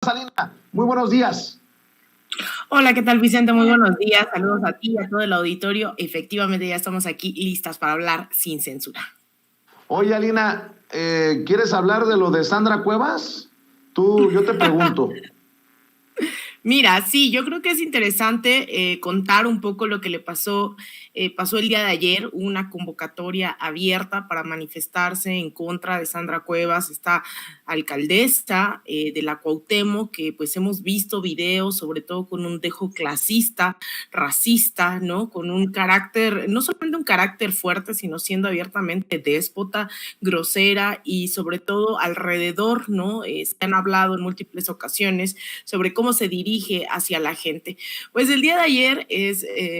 Alina? Muy buenos días. Hola, ¿qué tal, Vicente? Muy buenos días. Saludos a ti y a todo el auditorio. Efectivamente, ya estamos aquí listas para hablar sin censura. Oye, Alina, ¿quieres hablar de lo de Sandra Cuevas? Yo te pregunto. Mira, sí, yo creo que es interesante contar un poco lo que le pasó. Pasó el día de ayer una convocatoria abierta para manifestarse en contra de Sandra Cuevas, esta alcaldesa de la Cuauhtémoc, que pues hemos visto videos, sobre todo con un dejo clasista, racista, ¿no? Con un carácter, no solamente un carácter fuerte, sino siendo abiertamente déspota, grosera y sobre todo alrededor, ¿no? Se han hablado en múltiples ocasiones sobre cómo se dirige hacia la gente. Pues el día de ayer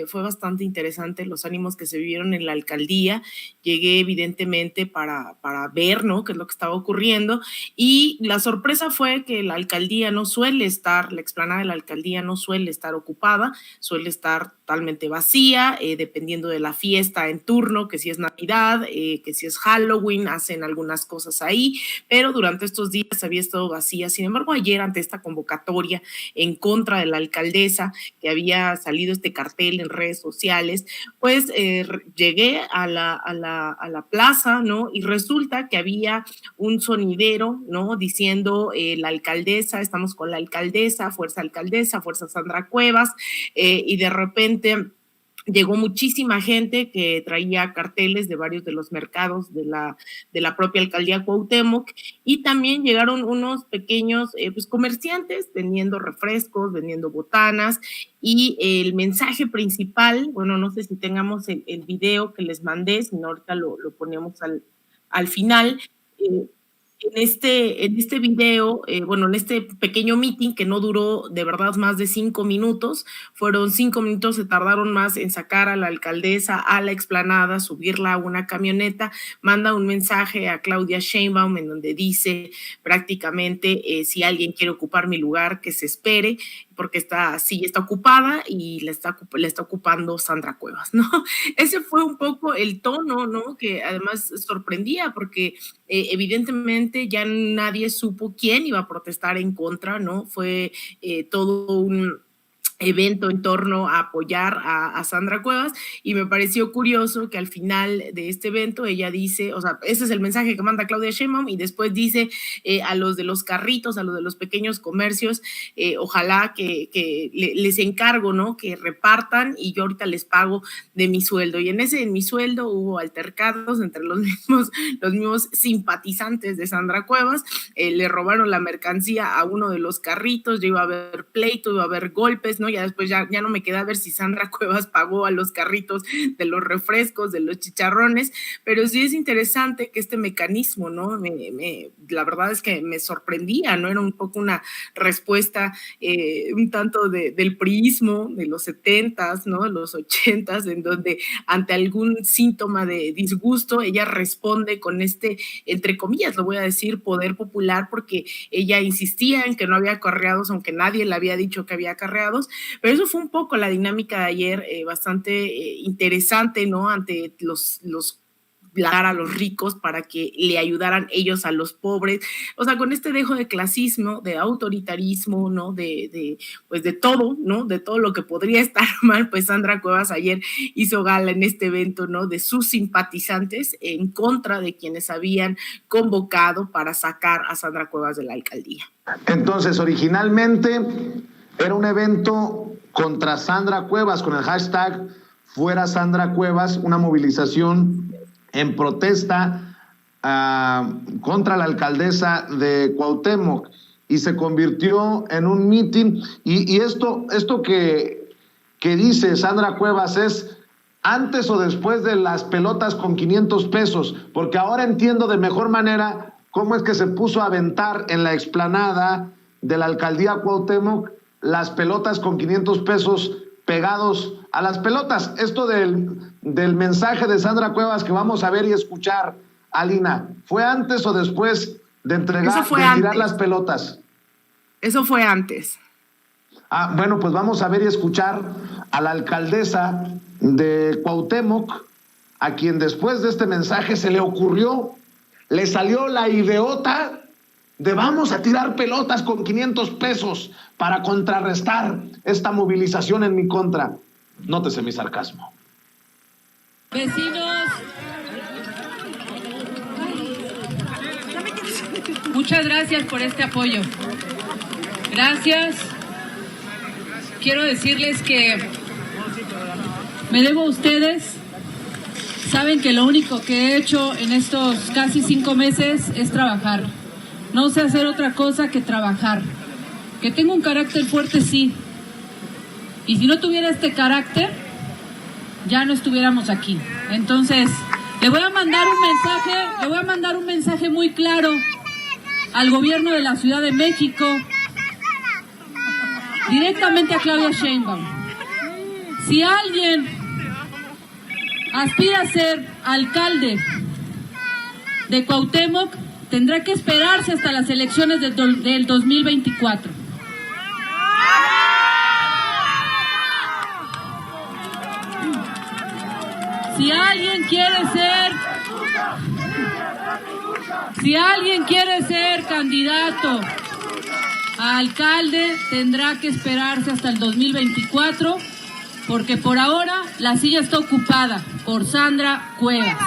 fue bastante interesante los ánimos que se vivieron en la alcaldía. Llegué evidentemente para ver, ¿no?, qué es lo que estaba ocurriendo, y la sorpresa fue que la alcaldía no suele estar, la explanada de la alcaldía no suele estar ocupada, suele estar totalmente vacía, dependiendo de la fiesta en turno, que si es Navidad, que si es Halloween, hacen algunas cosas ahí, pero durante estos días había estado vacía. Sin embargo, ayer, ante esta convocatoria en contra de la alcaldesa, que había salido este cartel en redes sociales, pues llegué a la plaza, ¿no? Y resulta que había un sonidero, ¿no?, diciendo la alcaldesa, estamos con la alcaldesa, fuerza Sandra Cuevas, y de repente llegó muchísima gente que traía carteles de varios de los mercados de la propia alcaldía Cuauhtémoc, y también llegaron unos pequeños pues comerciantes vendiendo refrescos, vendiendo botanas, y el mensaje principal, bueno, no sé si tengamos el video que les mandé, si no ahorita lo ponemos al final. En este video, bueno, en este pequeño meeting que no duró de verdad más de 5 minutos, fueron 5 minutos, se tardaron más en sacar a la alcaldesa a la explanada, subirla a una camioneta, manda un mensaje a Claudia Sheinbaum en donde dice prácticamente si alguien quiere ocupar mi lugar, que se espere, porque esta silla está ocupada y la está ocupando Sandra Cuevas, ¿no? Ese fue un poco el tono, ¿no?, que además sorprendía, porque evidentemente ya nadie supo quién iba a protestar en contra, ¿no? Fue todo un evento en torno a apoyar a Sandra Cuevas, y me pareció curioso que al final de este evento ella dice, o sea, ese es el mensaje que manda Claudia Sheinbaum, y después dice a los de los carritos, a los de los pequeños comercios, ojalá que les encargo, ¿no?, que repartan y yo ahorita les pago de mi sueldo. Y en mi sueldo hubo altercados entre los mismos simpatizantes de Sandra Cuevas, le robaron la mercancía a uno de los carritos, ya iba a haber pleito, iba a haber golpes, ¿no? Ya después ya no me queda ver si Sandra Cuevas pagó a los carritos de los refrescos, de los chicharrones, pero sí es interesante que este mecanismo, ¿no? La verdad es que me sorprendía, ¿no? Era un poco una respuesta un tanto del priismo de los 70s, ¿no?, de los 80s, en donde ante algún síntoma de disgusto, ella responde con este, entre comillas, lo voy a decir, poder popular, porque ella insistía en que no había acarreados, aunque nadie le había dicho que había acarreados. Pero eso fue un poco la dinámica de ayer, bastante interesante, ¿no?, ante los a los ricos para que le ayudaran ellos a los pobres, o sea, con este dejo de clasismo, de autoritarismo, ¿no?, pues de todo, ¿no?, de todo lo que podría estar mal. Pues Sandra Cuevas ayer hizo gala en este evento, ¿no?, de sus simpatizantes en contra de quienes habían convocado para sacar a Sandra Cuevas de la alcaldía. Entonces, originalmente era un evento contra Sandra Cuevas con el hashtag Fuera Sandra Cuevas, una movilización en protesta contra la alcaldesa de Cuauhtémoc, y se convirtió en un mitin. Y esto que dice Sandra Cuevas es antes o después de las pelotas con 500 pesos, porque ahora entiendo de mejor manera cómo es que se puso a aventar en la explanada de la alcaldía Cuauhtémoc las pelotas con 500 pesos pegados a las pelotas. Esto del mensaje de Sandra Cuevas que vamos a ver y escuchar, Alina, ¿fue antes o después de tirar las pelotas? Eso fue antes. Bueno, pues vamos a ver y escuchar a la alcaldesa de Cuauhtémoc, a quien después de este mensaje se le ocurrió, le salió la ideota de vamos a tirar pelotas con 500 pesos para contrarrestar esta movilización en mi contra. Nótese mi sarcasmo. Vecinos, muchas gracias por este apoyo. Gracias. Quiero decirles que me debo a ustedes. Saben que lo único que he hecho en estos casi 5 meses es trabajar. No sé hacer otra cosa que trabajar. Que tengo un carácter fuerte, sí. Y si no tuviera este carácter, ya no estuviéramos aquí. Entonces, le voy a mandar un mensaje muy claro al gobierno de la Ciudad de México, directamente a Claudia Sheinbaum. Si alguien aspira a ser alcalde de Cuauhtémoc, tendrá que esperarse hasta las elecciones del 2024. Si alguien quiere ser candidato a alcalde, tendrá que esperarse hasta el 2024, porque por ahora la silla está ocupada por Sandra Cuevas.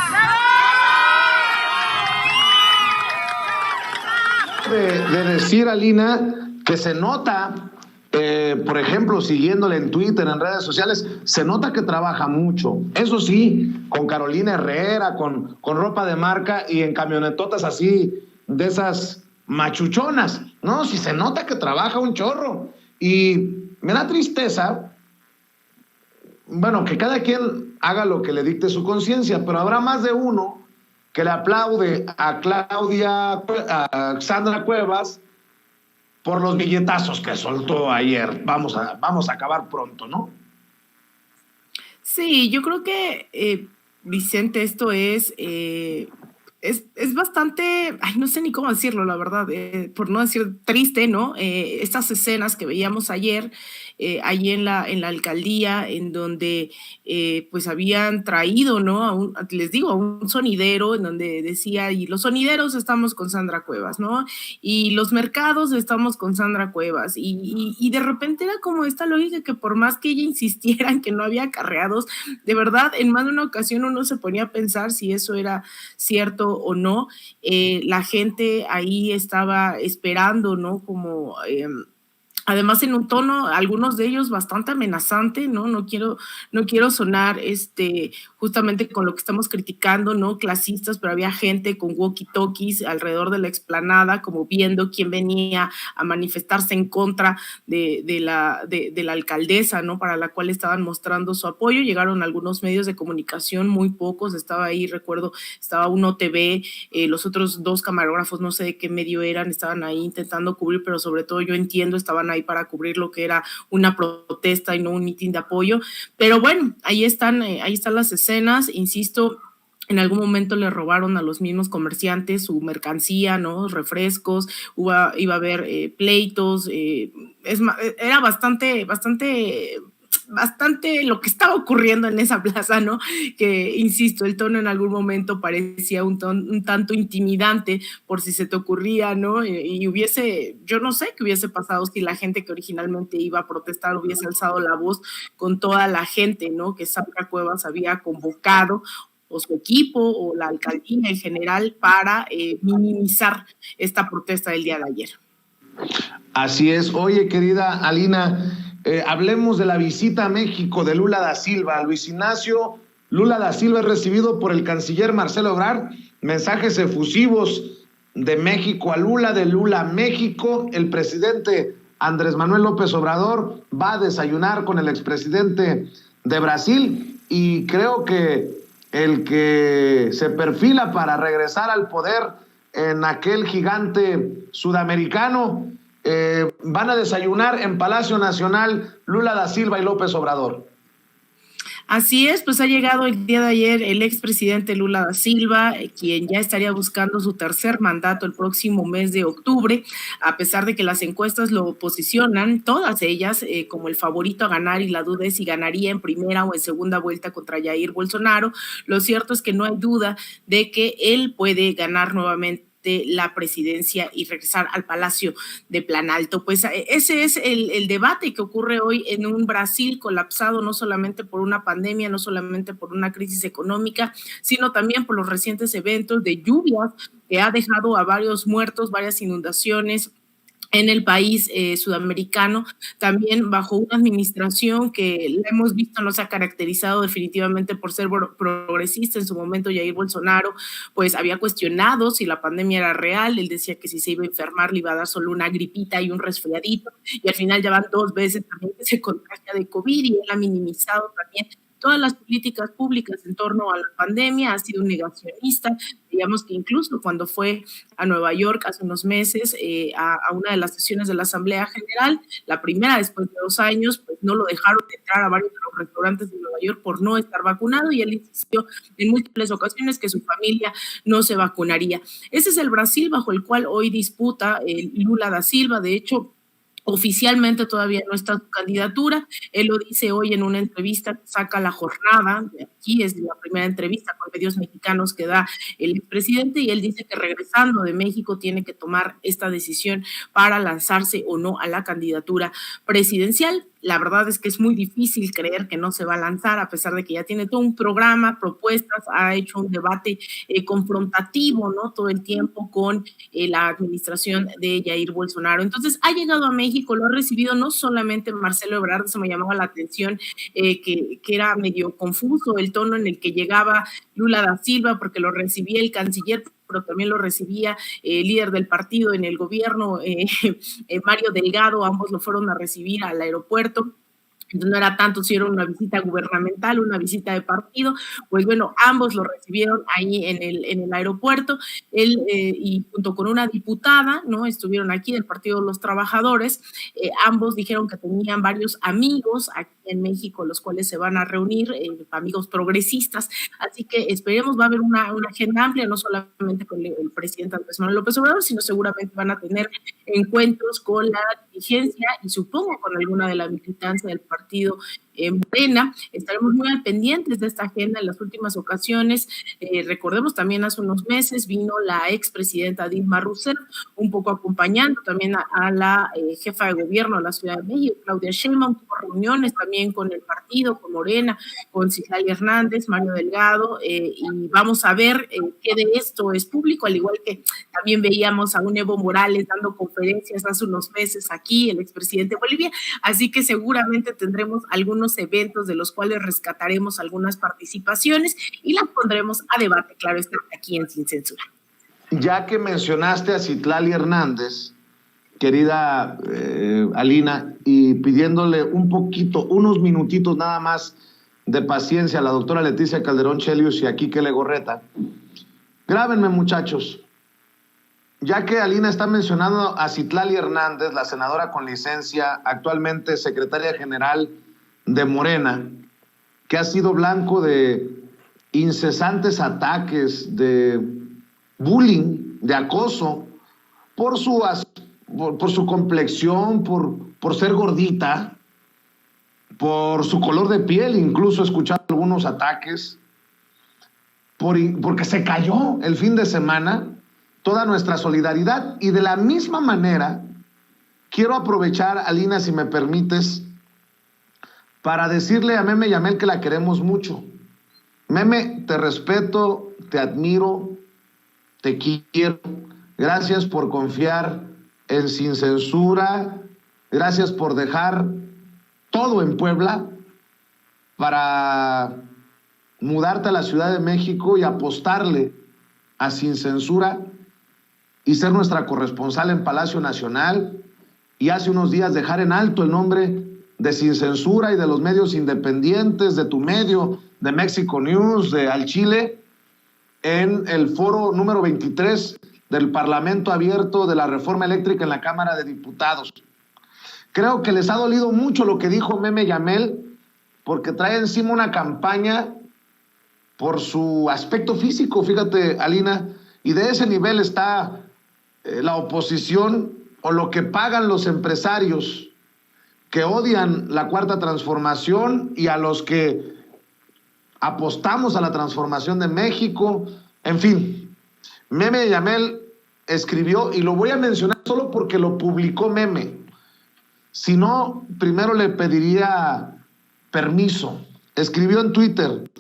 De decir, Alina, que se nota, por ejemplo, siguiéndole en Twitter, en redes sociales, se nota que trabaja mucho. Eso sí, con Carolina Herrera, con ropa de marca y en camionetotas así, de esas machuchonas, ¿no? Sí se nota que trabaja un chorro. Y me da tristeza, bueno, que cada quien haga lo que le dicte su conciencia, pero habrá más de uno que le aplaude a Sandra Cuevas por los billetazos que soltó ayer. Vamos a acabar pronto, ¿no? Sí, yo creo que, Vicente, esto es bastante, ay, no sé ni cómo decirlo, la verdad, por no decir triste, ¿no? Estas escenas que veíamos ayer, allí en la alcaldía, en donde pues habían traído, ¿no? Les digo, a un sonidero, en donde decía, y los sonideros estamos con Sandra Cuevas, ¿no? Y los mercados estamos con Sandra Cuevas, y de repente era como esta lógica que por más que ella insistiera en que no había acarreados, de verdad, en más de una ocasión uno se ponía a pensar si eso era cierto o no. La gente ahí estaba esperando, ¿no? Como además en un tono, algunos de ellos bastante amenazante, ¿no? No quiero sonar justamente con lo que estamos criticando, ¿no? Clasistas, pero había gente con walkie-talkies alrededor de la explanada, como viendo quién venía a manifestarse en contra de la alcaldesa, ¿no? Para la cual estaban mostrando su apoyo. Llegaron algunos medios de comunicación, muy pocos, estaba ahí, recuerdo, estaba Uno TV, los otros 2 camarógrafos, no sé de qué medio eran, estaban ahí intentando cubrir, pero sobre todo yo entiendo, estaban ahí para cubrir lo que era una protesta y no un mitin de apoyo, pero bueno, ahí están las escenas, insisto. En algún momento le robaron a los mismos comerciantes su mercancía, ¿no? Refrescos, iba a haber pleitos, era bastante lo que estaba ocurriendo en esa plaza, ¿no? Que, insisto, el tono en algún momento parecía un tanto intimidante por si se te ocurría, ¿no? Y yo no sé qué hubiese pasado si la gente que originalmente iba a protestar hubiese alzado la voz con toda la gente, ¿no? Que Sandra Cuevas había convocado, o su equipo, o la alcaldía en general, para minimizar esta protesta del día de ayer. Así es. Oye, querida Alina, hablemos de la visita a México de Lula da Silva. Luis Ignacio Lula da Silva es recibido por el canciller Marcelo Ebrard. Mensajes efusivos de México a Lula, de Lula a México. El presidente Andrés Manuel López Obrador va a desayunar con el expresidente de Brasil, y creo que el que se perfila para regresar al poder en aquel gigante sudamericano, van a desayunar en Palacio Nacional Lula da Silva y López Obrador. Así es, pues ha llegado el día de ayer el expresidente Lula da Silva, quien ya estaría buscando su tercer mandato el próximo mes de octubre, a pesar de que las encuestas lo posicionan, todas ellas, como el favorito a ganar, y la duda es si ganaría en primera o en segunda vuelta contra Jair Bolsonaro. Lo cierto es que no hay duda de que él puede ganar nuevamente de la presidencia y regresar al Palacio de Planalto. Pues ese es el debate que ocurre hoy en un Brasil colapsado no solamente por una pandemia, no solamente por una crisis económica, sino también por los recientes eventos de lluvias que ha dejado a varios muertos, varias inundaciones en el país sudamericano, también bajo una administración que la hemos visto no se ha caracterizado definitivamente por ser progresista. En su momento Jair Bolsonaro pues había cuestionado si la pandemia era real, él decía que si se iba a enfermar le iba a dar solo una gripita y un resfriadito, y al final ya van 2 veces también que se contagia de COVID, y él ha minimizado también todas las políticas públicas en torno a la pandemia, ha sido un negacionista. Digamos que incluso cuando fue a Nueva York hace unos meses a una de las sesiones de la Asamblea General, la primera después de 2 años, pues no lo dejaron entrar a varios de los restaurantes de Nueva York por no estar vacunado, y él insistió en múltiples ocasiones que su familia no se vacunaría. Ese es el Brasil bajo el cual hoy disputa Lula da Silva. De hecho, oficialmente todavía no está su candidatura. Él lo dice hoy en una entrevista que saca La Jornada, de aquí es la primera entrevista con medios mexicanos que da el expresidente, y él dice que regresando de México tiene que tomar esta decisión para lanzarse o no a la candidatura presidencial. La verdad es que es muy difícil creer que no se va a lanzar, a pesar de que ya tiene todo un programa, propuestas, ha hecho un debate confrontativo, ¿no? Todo el tiempo con la administración de Jair Bolsonaro. Entonces ha llegado a México, lo ha recibido no solamente Marcelo Ebrard, eso me llamaba la atención, que era medio confuso el tono en el que llegaba Lula da Silva, porque lo recibía el canciller, pero también lo recibía el líder del partido en el gobierno, Mario Delgado. Ambos lo fueron a recibir al aeropuerto. Entonces no era tanto si era una visita gubernamental, una visita de partido. Pues bueno, ambos lo recibieron ahí en el aeropuerto. Él y junto con una diputada, ¿no? Estuvieron aquí del Partido de los Trabajadores. Ambos dijeron que tenían varios amigos aquí en México, los cuales se van a reunir, amigos progresistas. Así que esperemos, va a haber una agenda amplia, no solamente con el presidente Andrés Manuel López Obrador, sino seguramente van a tener encuentros con la dirigencia y supongo con alguna de la militancia del partido Morena. Estaremos muy al pendientes de esta agenda. En las últimas ocasiones, recordemos también hace unos meses vino la expresidenta Dilma Rousseff, un poco acompañando también a la jefa de gobierno de la Ciudad de México, Claudia Sheinbaum. Tuvo reuniones también con el partido, con Morena, con Citlali Hernández, Mario Delgado, y vamos a ver qué de esto es público, al igual que también veíamos a un Evo Morales dando conferencias hace unos meses aquí, el expresidente de Bolivia. Así que seguramente tendremos algunos eventos de los cuales rescataremos algunas participaciones y las pondremos a debate, claro está, aquí en Sin Censura. Ya que mencionaste a Citlali Hernández, querida Alina, y pidiéndole unos minutitos nada más de paciencia a la doctora Leticia Calderón Chelius y a Quique Legorreta, grábenme, muchachos. Ya que Alina está mencionando a Citlali Hernández, la senadora con licencia, actualmente secretaria general de Morena, que ha sido blanco de incesantes ataques, de bullying, de acoso, por su complexión, por ser gordita, por su color de piel. Incluso he escuchado algunos ataques, porque se cayó el fin de semana. Toda nuestra solidaridad. Y de la misma manera, quiero aprovechar, Alina, si me permites, para decirle a Meme Yamel que la queremos mucho. Meme, te respeto, te admiro, te quiero. Gracias por confiar en Sin Censura. Gracias por dejar todo en Puebla para mudarte a la Ciudad de México y apostarle a Sin Censura y ser nuestra corresponsal en Palacio Nacional, y hace unos días dejar en alto el nombre de Sin Censura y de los medios independientes, de tu medio, de México News, de Al Chile, en el foro número 23 del Parlamento Abierto de la Reforma Eléctrica en la Cámara de Diputados. Creo que les ha dolido mucho lo que dijo Meme Yamel, porque trae encima una campaña por su aspecto físico, fíjate, Alina, y de ese nivel está la oposición, o lo que pagan los empresarios que odian la Cuarta Transformación y a los que apostamos a la transformación de México. En fin, Meme Yamel escribió, y lo voy a mencionar solo porque lo publicó Meme. Si no, primero le pediría permiso. Escribió en Twitter: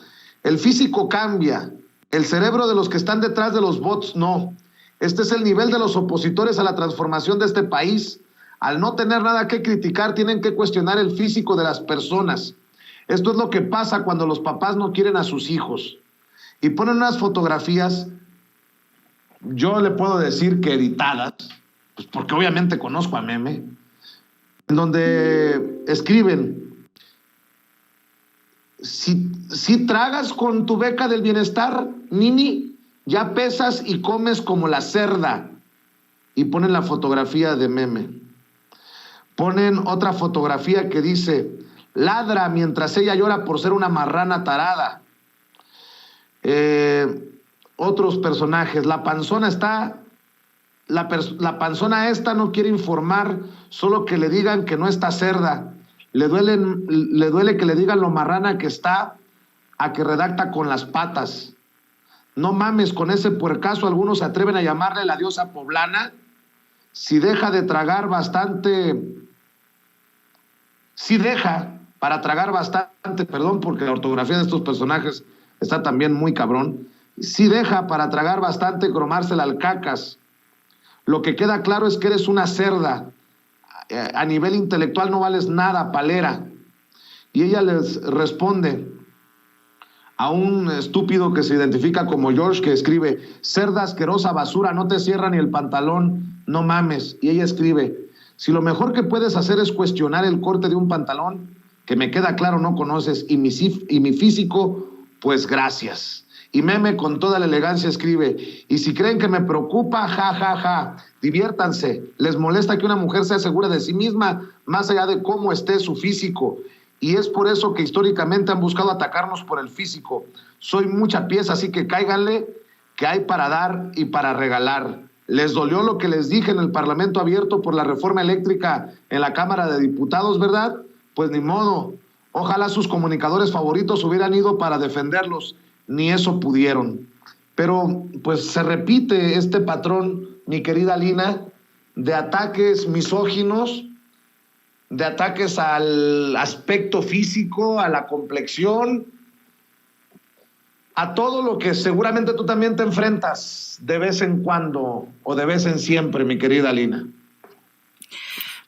el físico cambia, el cerebro de los que están detrás de los bots no. Este es el nivel de los opositores a la transformación de este país. Al no tener nada que criticar, tienen que cuestionar el físico de las personas. Esto es lo que pasa cuando los papás no quieren a sus hijos. Y ponen unas fotografías, yo le puedo decir que editadas, pues porque obviamente conozco a Meme, en donde escriben: si tragas con tu beca del bienestar, Nini, ya pesas y comes como la cerda. Y ponen la fotografía de Meme. Ponen otra fotografía que dice: ladra mientras ella llora por ser una marrana tarada. Otros personajes: la panzona esta no quiere informar, solo que le digan que no está cerda. Le duele que le digan lo marrana que está, a que redacta con las patas. No mames, con ese puercazo algunos se atreven a llamarle la diosa poblana. Si deja para tragar bastante, perdón, porque la ortografía de estos personajes está también muy cabrón. Si deja para tragar bastante cromársela al cacas. Lo que queda claro es que eres una cerda. A nivel intelectual no vales nada, palera. Y ella les responde a un estúpido que se identifica como George, que escribe: cerda asquerosa basura, no te cierra ni el pantalón, no mames. Y ella escribe: si lo mejor que puedes hacer es cuestionar el corte de un pantalón, que me queda claro no conoces, y mi físico, pues gracias. Y Meme con toda la elegancia escribe: y si creen que me preocupa, ja, ja, ja, diviértanse. Les molesta que una mujer sea segura de sí misma, más allá de cómo esté su físico. Y es por eso que históricamente han buscado atacarnos por el físico. Soy mucha pieza, así que cáiganle, que hay para dar y para regalar. Les dolió lo que les dije en el Parlamento abierto por la reforma eléctrica en la Cámara de Diputados, ¿verdad? Pues ni modo. Ojalá sus comunicadores favoritos hubieran ido para defenderlos. Ni eso pudieron. Pero pues se repite este patrón, mi querida Lina, de ataques misóginos, de ataques al aspecto físico, a la complexión, a todo lo que seguramente tú también te enfrentas de vez en cuando o de vez en siempre, mi querida Lina.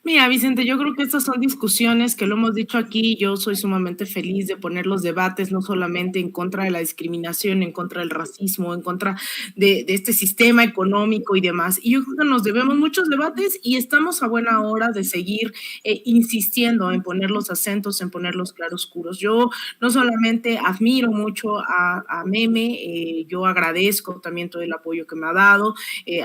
Mira, Vicente, yo creo que estas son discusiones que lo hemos dicho aquí. Yo soy sumamente feliz de poner los debates, no solamente en contra de la discriminación, en contra del racismo, en contra de este sistema económico y demás. Y yo creo que nos debemos muchos debates y estamos a buena hora de seguir insistiendo en poner los acentos, en poner los claroscuros. Yo no solamente admiro mucho a Meme, yo agradezco también todo el apoyo que me ha dado.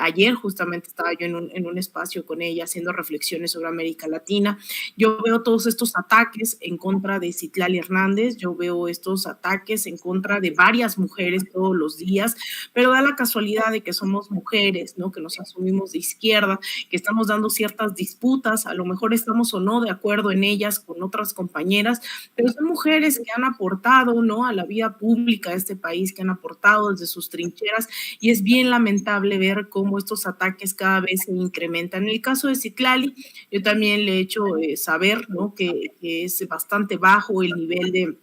Ayer justamente estaba yo en un espacio con ella haciendo reflexiones sobre América Latina. Yo veo todos estos ataques en contra de Citlali Hernández, yo veo estos ataques en contra de varias mujeres todos los días, pero da la casualidad de que somos mujeres, ¿no? Que nos asumimos de izquierda, que estamos dando ciertas disputas, a lo mejor estamos o no de acuerdo en ellas con otras compañeras, pero son mujeres que han aportado, ¿no?, a la vida pública de este país, que han aportado desde sus trincheras, y es bien lamentable ver cómo estos ataques cada vez se incrementan. En el caso de Citlali, yo también le he hecho saber, ¿no?, que es bastante bajo el nivel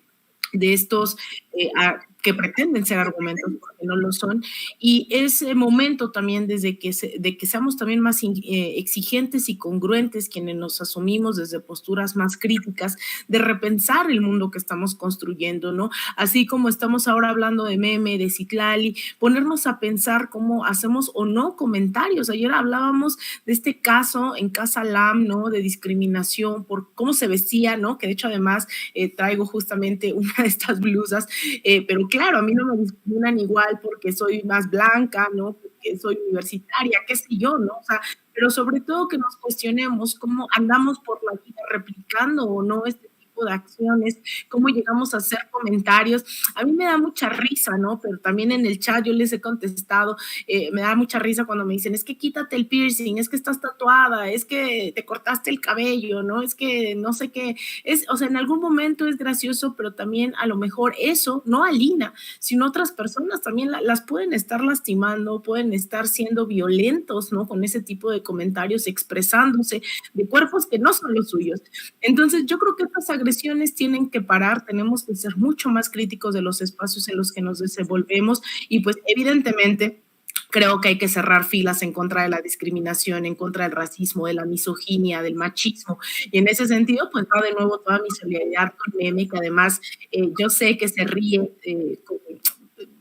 de estos que pretenden ser argumentos porque no lo son, y es momento también de que seamos también más exigentes y congruentes quienes nos asumimos desde posturas más críticas, de repensar el mundo que estamos construyendo, ¿no? Así como estamos ahora hablando de Meme, de Citlali, ponernos a pensar cómo hacemos o no comentarios. Ayer hablábamos de este caso en Casa Lam, ¿no?, de discriminación por cómo se vestía, ¿no?, que de hecho además traigo justamente una de estas blusas, pero claro, a mí no me discriminan igual porque soy más blanca, ¿no?, porque soy universitaria, qué sé yo, ¿no? O sea, pero sobre todo que nos cuestionemos cómo andamos por la vida replicando o no este tipo tipo de acciones, cómo llegamos a hacer comentarios. A mí me da mucha risa, ¿no? Pero también en el chat yo les he contestado, me da mucha risa cuando me dicen, es que quítate el piercing, es que estás tatuada, es que te cortaste el cabello, ¿no? Es que no sé qué, o sea, en algún momento es gracioso, pero también a lo mejor eso, no a Lina, sino otras personas también las pueden estar lastimando, pueden estar siendo violentos, ¿no? Con ese tipo de comentarios, expresándose de cuerpos que no son los suyos. Entonces, yo creo que estas agresiones tienen que parar, tenemos que ser mucho más críticos de los espacios en los que nos desenvolvemos y pues evidentemente creo que hay que cerrar filas en contra de la discriminación, en contra del racismo, de la misoginia, del machismo. Y en ese sentido, pues va de nuevo toda mi solidaridad con Meme, que además yo sé que se ríe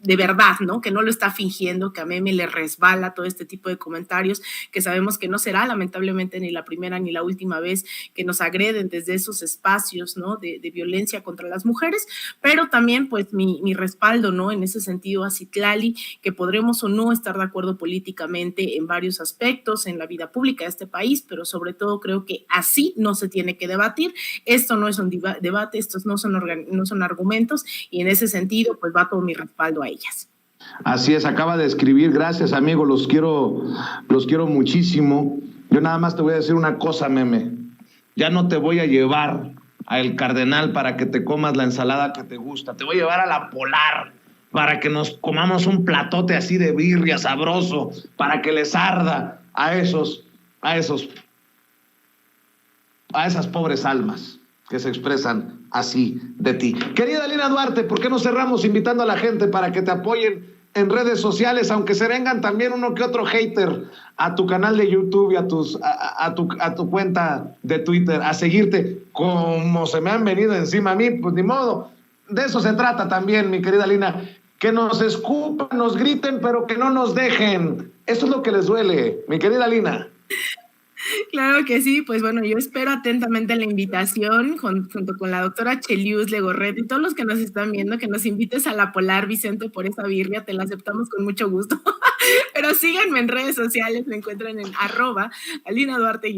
de verdad, ¿no? Que no lo está fingiendo, que a Meme le resbala todo este tipo de comentarios, que sabemos que no será lamentablemente ni la primera ni la última vez que nos agreden desde esos espacios, ¿no? De violencia contra las mujeres, pero también pues mi respaldo, ¿no? En ese sentido a Citlali, que podremos o no estar de acuerdo políticamente en varios aspectos en la vida pública de este país, pero sobre todo creo que así no se tiene que debatir. Esto no es un debate, estos no son argumentos, y en ese sentido pues va todo mi respaldo a ellas. Así es, acaba de escribir, gracias amigo, los quiero muchísimo. Yo nada más te voy a decir una cosa, Meme, ya no te voy a llevar a El Cardenal para que te comas la ensalada que te gusta, te voy a llevar a La Polar para que nos comamos un platote así de birria sabroso, para que les arda a esas pobres almas que se expresan así de ti. Querida Lina Duarte, ¿por qué no cerramos invitando a la gente para que te apoyen en redes sociales, aunque se vengan también uno que otro hater a tu canal de YouTube y a tu cuenta de Twitter, a seguirte como se me han venido encima a mí? Pues ni modo, de eso se trata también, mi querida Lina, que nos escupan, nos griten, pero que no nos dejen. Eso es lo que les duele, mi querida Lina. Claro que sí, pues bueno, yo espero atentamente la invitación junto con la doctora Chelius Legorreta y todos los que nos están viendo, que nos invites a La Polar, Vicente, por esa birria, te la aceptamos con mucho gusto. Pero síganme en redes sociales, me encuentran en @Alina Duarte_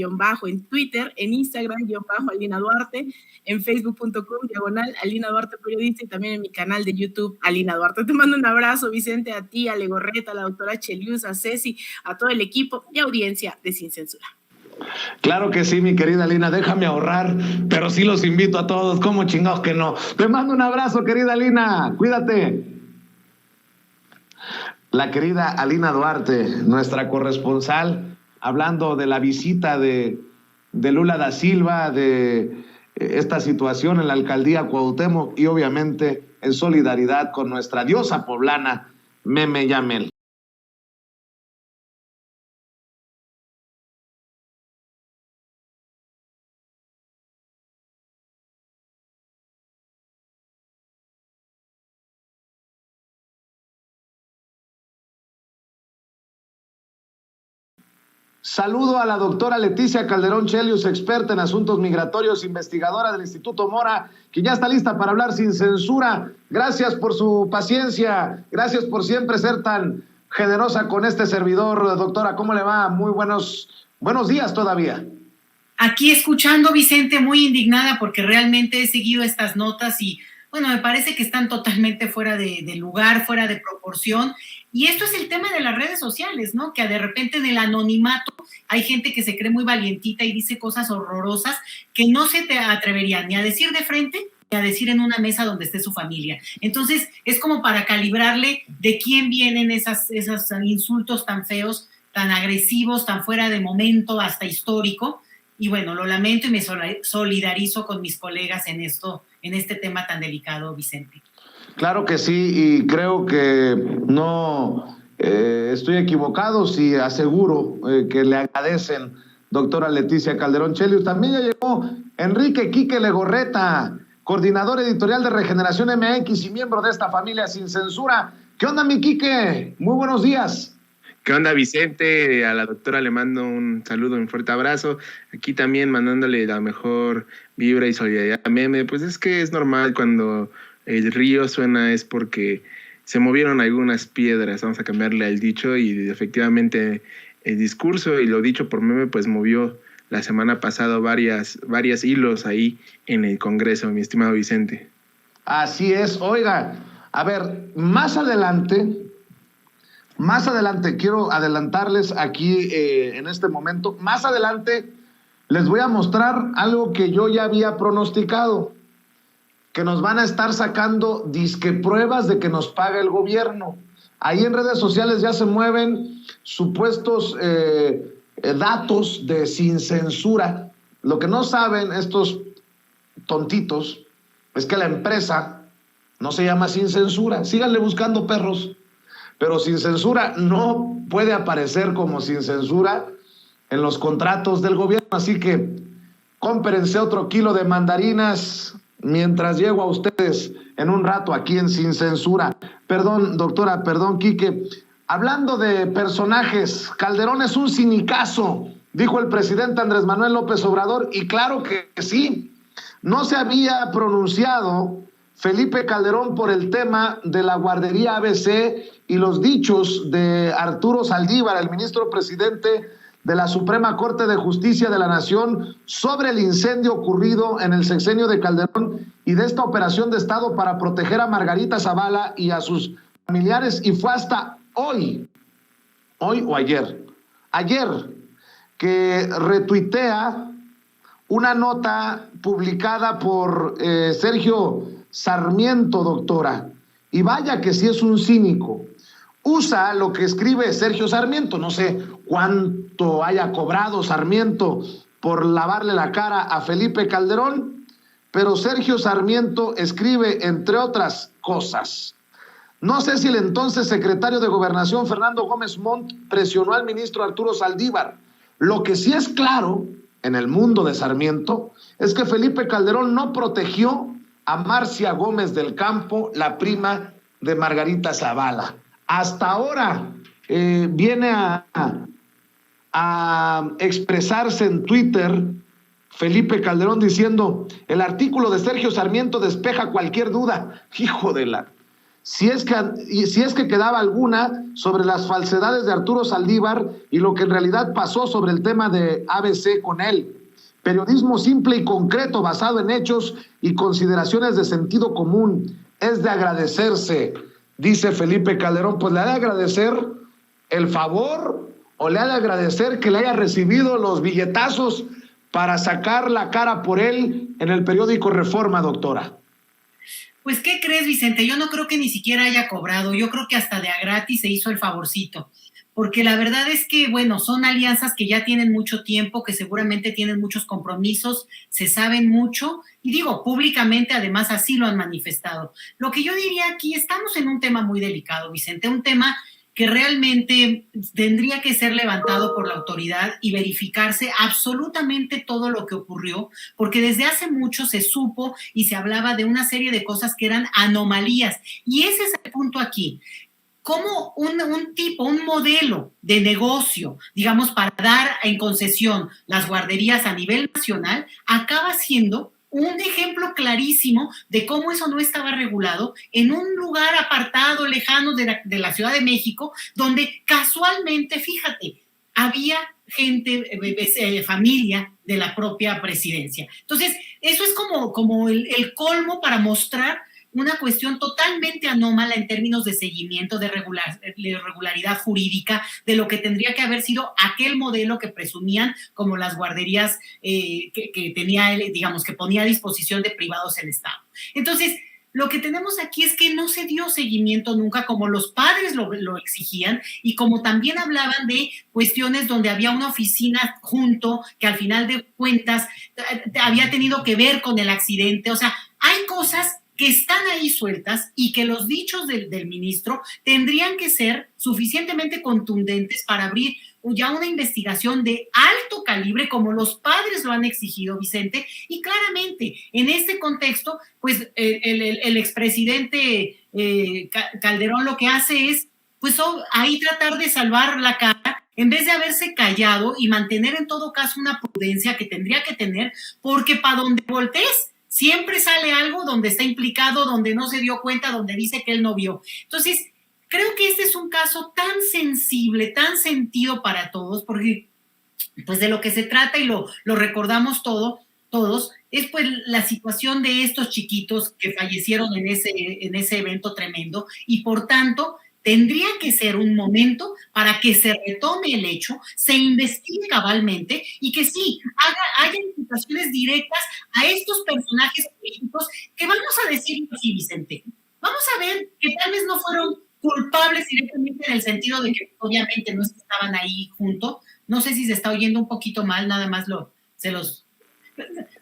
en Twitter, en Instagram _Alina Duarte, en facebook.com/Alina Duarte Periodista y también en mi canal de YouTube Alina Duarte. Te mando un abrazo, Vicente, a ti, a Legorreta, a la doctora Chelius, a Ceci, a todo el equipo y audiencia de Sin Censura. Claro que sí, mi querida Lina, déjame ahorrar, pero sí los invito a todos, ¿cómo chingados que no? Te mando un abrazo, querida Lina, cuídate. La querida Alina Duarte, nuestra corresponsal, hablando de la visita de Lula da Silva, de esta situación en la alcaldía Cuauhtémoc y obviamente en solidaridad con nuestra diosa poblana, Meme Yamel. Saludo a la doctora Leticia Calderón Chelius, experta en asuntos migratorios, investigadora del Instituto Mora, que ya está lista para hablar sin censura. Gracias por su paciencia, gracias por siempre ser tan generosa con este servidor. Doctora, ¿cómo le va? Muy buenos días todavía. Aquí escuchando, Vicente, muy indignada porque realmente he seguido estas notas y bueno, me parece que están totalmente fuera de lugar, fuera de proporción. Y esto es el tema de las redes sociales, ¿no? Que de repente en el anonimato hay gente que se cree muy valientita y dice cosas horrorosas que no se te atreverían ni a decir de frente ni a decir en una mesa donde esté su familia. Entonces, es como para calibrarle de quién vienen esos insultos tan feos, tan agresivos, tan fuera de momento, hasta histórico. Y bueno, lo lamento y me solidarizo con mis colegas en este tema tan delicado, Vicente. Claro que sí, y creo que no estoy equivocado si aseguro que le agradecen, doctora Leticia Calderón Chelius. También ya llegó Enrique Quique Legorreta, coordinador editorial de Regeneración MX y miembro de esta familia Sin Censura. ¿Qué onda, mi Quique? Muy buenos días. ¿Qué onda, Vicente? A la doctora le mando un saludo, un fuerte abrazo. Aquí también mandándole la mejor vibra y solidaridad a Meme. Pues es que es normal cuando el río suena es porque se movieron algunas piedras. Vamos a cambiarle al dicho y efectivamente el discurso y lo dicho por Meme pues movió la semana pasada varias hilos ahí en el Congreso, mi estimado Vicente. Así es. Oiga, a ver, más adelante quiero adelantarles aquí en este momento, más adelante les voy a mostrar algo que yo ya había pronosticado, que nos van a estar sacando disque pruebas de que nos paga el gobierno. Ahí en redes sociales ya se mueven supuestos datos de sin censura. Lo que no saben estos tontitos es que la empresa no se llama Sin Censura. Síganle buscando, perros. Pero Sin Censura no puede aparecer como Sin Censura en los contratos del gobierno. Así que cómprense otro kilo de mandarinas mientras llego a ustedes en un rato aquí en Sin Censura. Perdón, doctora, perdón, Quique. Hablando de personajes, Calderón es un cinicazo, dijo el presidente Andrés Manuel López Obrador, y claro que sí. No se había pronunciado Felipe Calderón por el tema de la guardería ABC y los dichos de Arturo Saldívar, el ministro presidente de la Suprema Corte de Justicia de la Nación, sobre el incendio ocurrido en el sexenio de Calderón y de esta operación de Estado para proteger a Margarita Zavala y a sus familiares, y fue hasta hoy o ayer, que retuitea una nota publicada por Sergio Sarmiento, doctora, y vaya que sí es un cínico. Usa lo que escribe Sergio Sarmiento, no sé cuánto haya cobrado Sarmiento por lavarle la cara a Felipe Calderón, pero Sergio Sarmiento escribe, entre otras cosas: no sé si el entonces secretario de Gobernación, Fernando Gómez Montt, presionó al ministro Arturo Saldívar. Lo que sí es claro en el mundo de Sarmiento es que Felipe Calderón no protegió a Marcia Gómez del Campo, la prima de Margarita Zavala. Hasta ahora viene a expresarse en Twitter Felipe Calderón diciendo: el artículo de Sergio Sarmiento despeja cualquier duda. Hijo de la... Si es que quedaba alguna sobre las falsedades de Arturo Saldívar y lo que en realidad pasó sobre el tema de ABC con él. Periodismo simple y concreto basado en hechos y consideraciones de sentido común. Es de agradecerse, dice Felipe Calderón. Pues le ha de agradecer el favor o le ha de agradecer que le haya recibido los billetazos para sacar la cara por él en el periódico Reforma, doctora. Pues, ¿qué crees, Vicente? Yo no creo que ni siquiera haya cobrado. Yo creo que hasta de a gratis se hizo el favorcito. Porque la verdad es que, bueno, son alianzas que ya tienen mucho tiempo, que seguramente tienen muchos compromisos, se saben mucho, y digo, públicamente además así lo han manifestado. Lo que yo diría aquí, estamos en un tema muy delicado, Vicente, un tema que realmente tendría que ser levantado por la autoridad y verificarse absolutamente todo lo que ocurrió, porque desde hace mucho se supo y se hablaba de una serie de cosas que eran anomalías, y ese es el punto aquí. Cómo un modelo de negocio, digamos, para dar en concesión las guarderías a nivel nacional, acaba siendo un ejemplo clarísimo de cómo eso no estaba regulado en un lugar apartado, lejano de la Ciudad de México, donde casualmente, fíjate, había gente, familia de la propia presidencia. Entonces, eso es como el colmo para mostrar una cuestión totalmente anómala en términos de seguimiento, de regularidad jurídica, de lo que tendría que haber sido aquel modelo que presumían como las guarderías que tenía, digamos, que ponía a disposición de privados el Estado. Entonces, lo que tenemos aquí es que no se dio seguimiento nunca, como los padres lo exigían, y como también hablaban de cuestiones donde había una oficina junto, que al final de cuentas había tenido que ver con el accidente. O sea, hay cosas que están ahí sueltas y que los dichos del ministro tendrían que ser suficientemente contundentes para abrir ya una investigación de alto calibre, como los padres lo han exigido, Vicente, y claramente en este contexto, pues el expresidente Calderón lo que hace es, pues ahí tratar de salvar la cara, en vez de haberse callado y mantener en todo caso una prudencia que tendría que tener, porque para donde voltees, siempre sale algo donde está implicado, donde no se dio cuenta, donde dice que él no vio. Entonces, creo que este es un caso tan sensible, tan sentido para todos, porque pues de lo que se trata, y lo recordamos todos, es pues la situación de estos chiquitos que fallecieron en ese evento tremendo, y por tanto tendría que ser un momento para que se retome el hecho, se investigue cabalmente y que sí, haya imputaciones directas a estos personajes políticos que, vamos a decirlo así, Vicente, vamos a ver que tal vez no fueron culpables directamente en el sentido de que obviamente no estaban ahí juntos. No sé si se está oyendo un poquito mal, nada más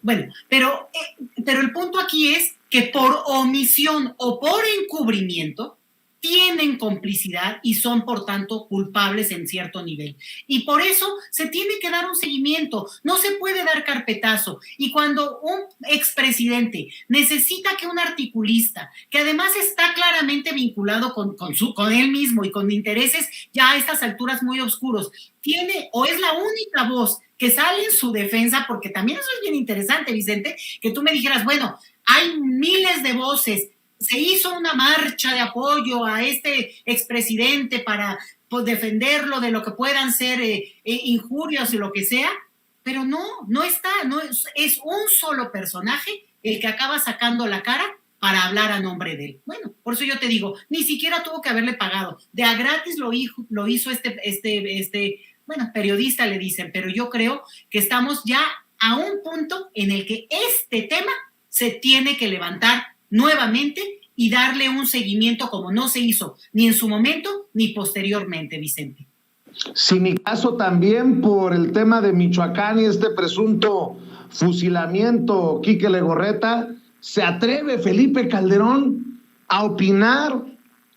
bueno, pero el punto aquí es que por omisión o por encubrimiento tienen complicidad y son, por tanto, culpables en cierto nivel. Y por eso se tiene que dar un seguimiento, no se puede dar carpetazo. Y cuando un expresidente necesita que un articulista, que además está claramente vinculado con él mismo y con intereses ya a estas alturas muy oscuros, tiene o es la única voz que sale en su defensa, porque también eso es bien interesante, Vicente, que tú me dijeras, bueno, hay miles de voces, se hizo una marcha de apoyo a este expresidente para pues, defenderlo de lo que puedan ser injurias y lo que sea, pero no es un solo personaje el que acaba sacando la cara para hablar a nombre de él. Bueno, por eso yo te digo, ni siquiera tuvo que haberle pagado, de a gratis lo hizo bueno, periodista le dicen, pero yo creo que estamos ya a un punto en el que este tema se tiene que levantar nuevamente y darle un seguimiento como no se hizo ni en su momento ni posteriormente, Vicente. Sinicazo también por el tema de Michoacán y este presunto fusilamiento, Quique Legorreta. ¿Se atreve Felipe Calderón a opinar,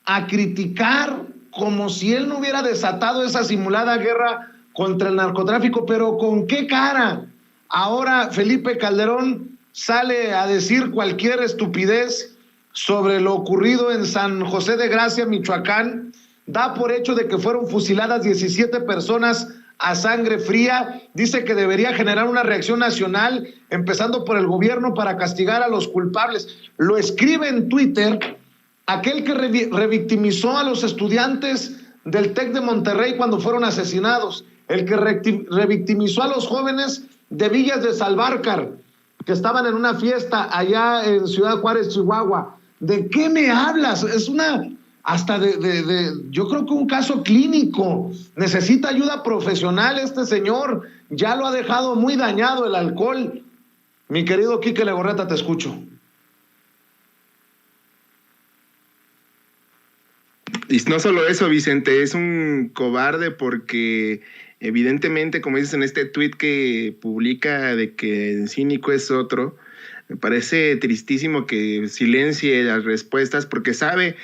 a criticar, como si él no hubiera desatado esa simulada guerra contra el narcotráfico? ¿Pero con qué cara? Ahora Felipe Calderón sale a decir cualquier estupidez sobre lo ocurrido en San José de Gracia, Michoacán, da por hecho de que fueron fusiladas 17 personas a sangre fría, dice que debería generar una reacción nacional, empezando por el gobierno, para castigar a los culpables. Lo escribe en Twitter aquel que revictimizó a los estudiantes del TEC de Monterrey cuando fueron asesinados, el que revictimizó a los jóvenes de Villas de Salvarcar, que estaban en una fiesta allá en Ciudad Juárez, Chihuahua. ¿De qué me hablas? Es yo creo que un caso clínico. Necesita ayuda profesional este señor. Ya lo ha dejado muy dañado el alcohol. Mi querido Quique Legorreta, te escucho. Y no solo eso, Vicente, es un cobarde porque evidentemente, como dices en este tuit que publica de que el cínico es otro, me parece tristísimo que silencie las respuestas porque sabe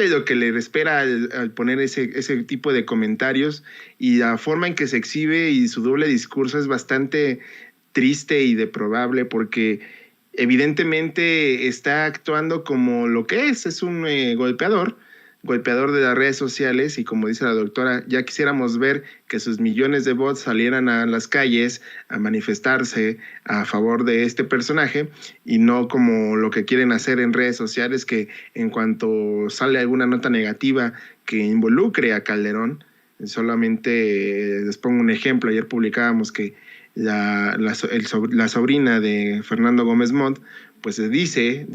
lo que le espera al poner ese tipo de comentarios, y la forma en que se exhibe y su doble discurso es bastante triste y deplorable porque evidentemente está actuando como lo que es un golpeador de las redes sociales, y como dice la doctora, ya quisiéramos ver que sus millones de bots salieran a las calles a manifestarse a favor de este personaje, y no como lo que quieren hacer en redes sociales, que en cuanto sale alguna nota negativa que involucre a Calderón, solamente les pongo un ejemplo. Ayer publicábamos que la sobrina de Fernando Gómez Montt, pues dicen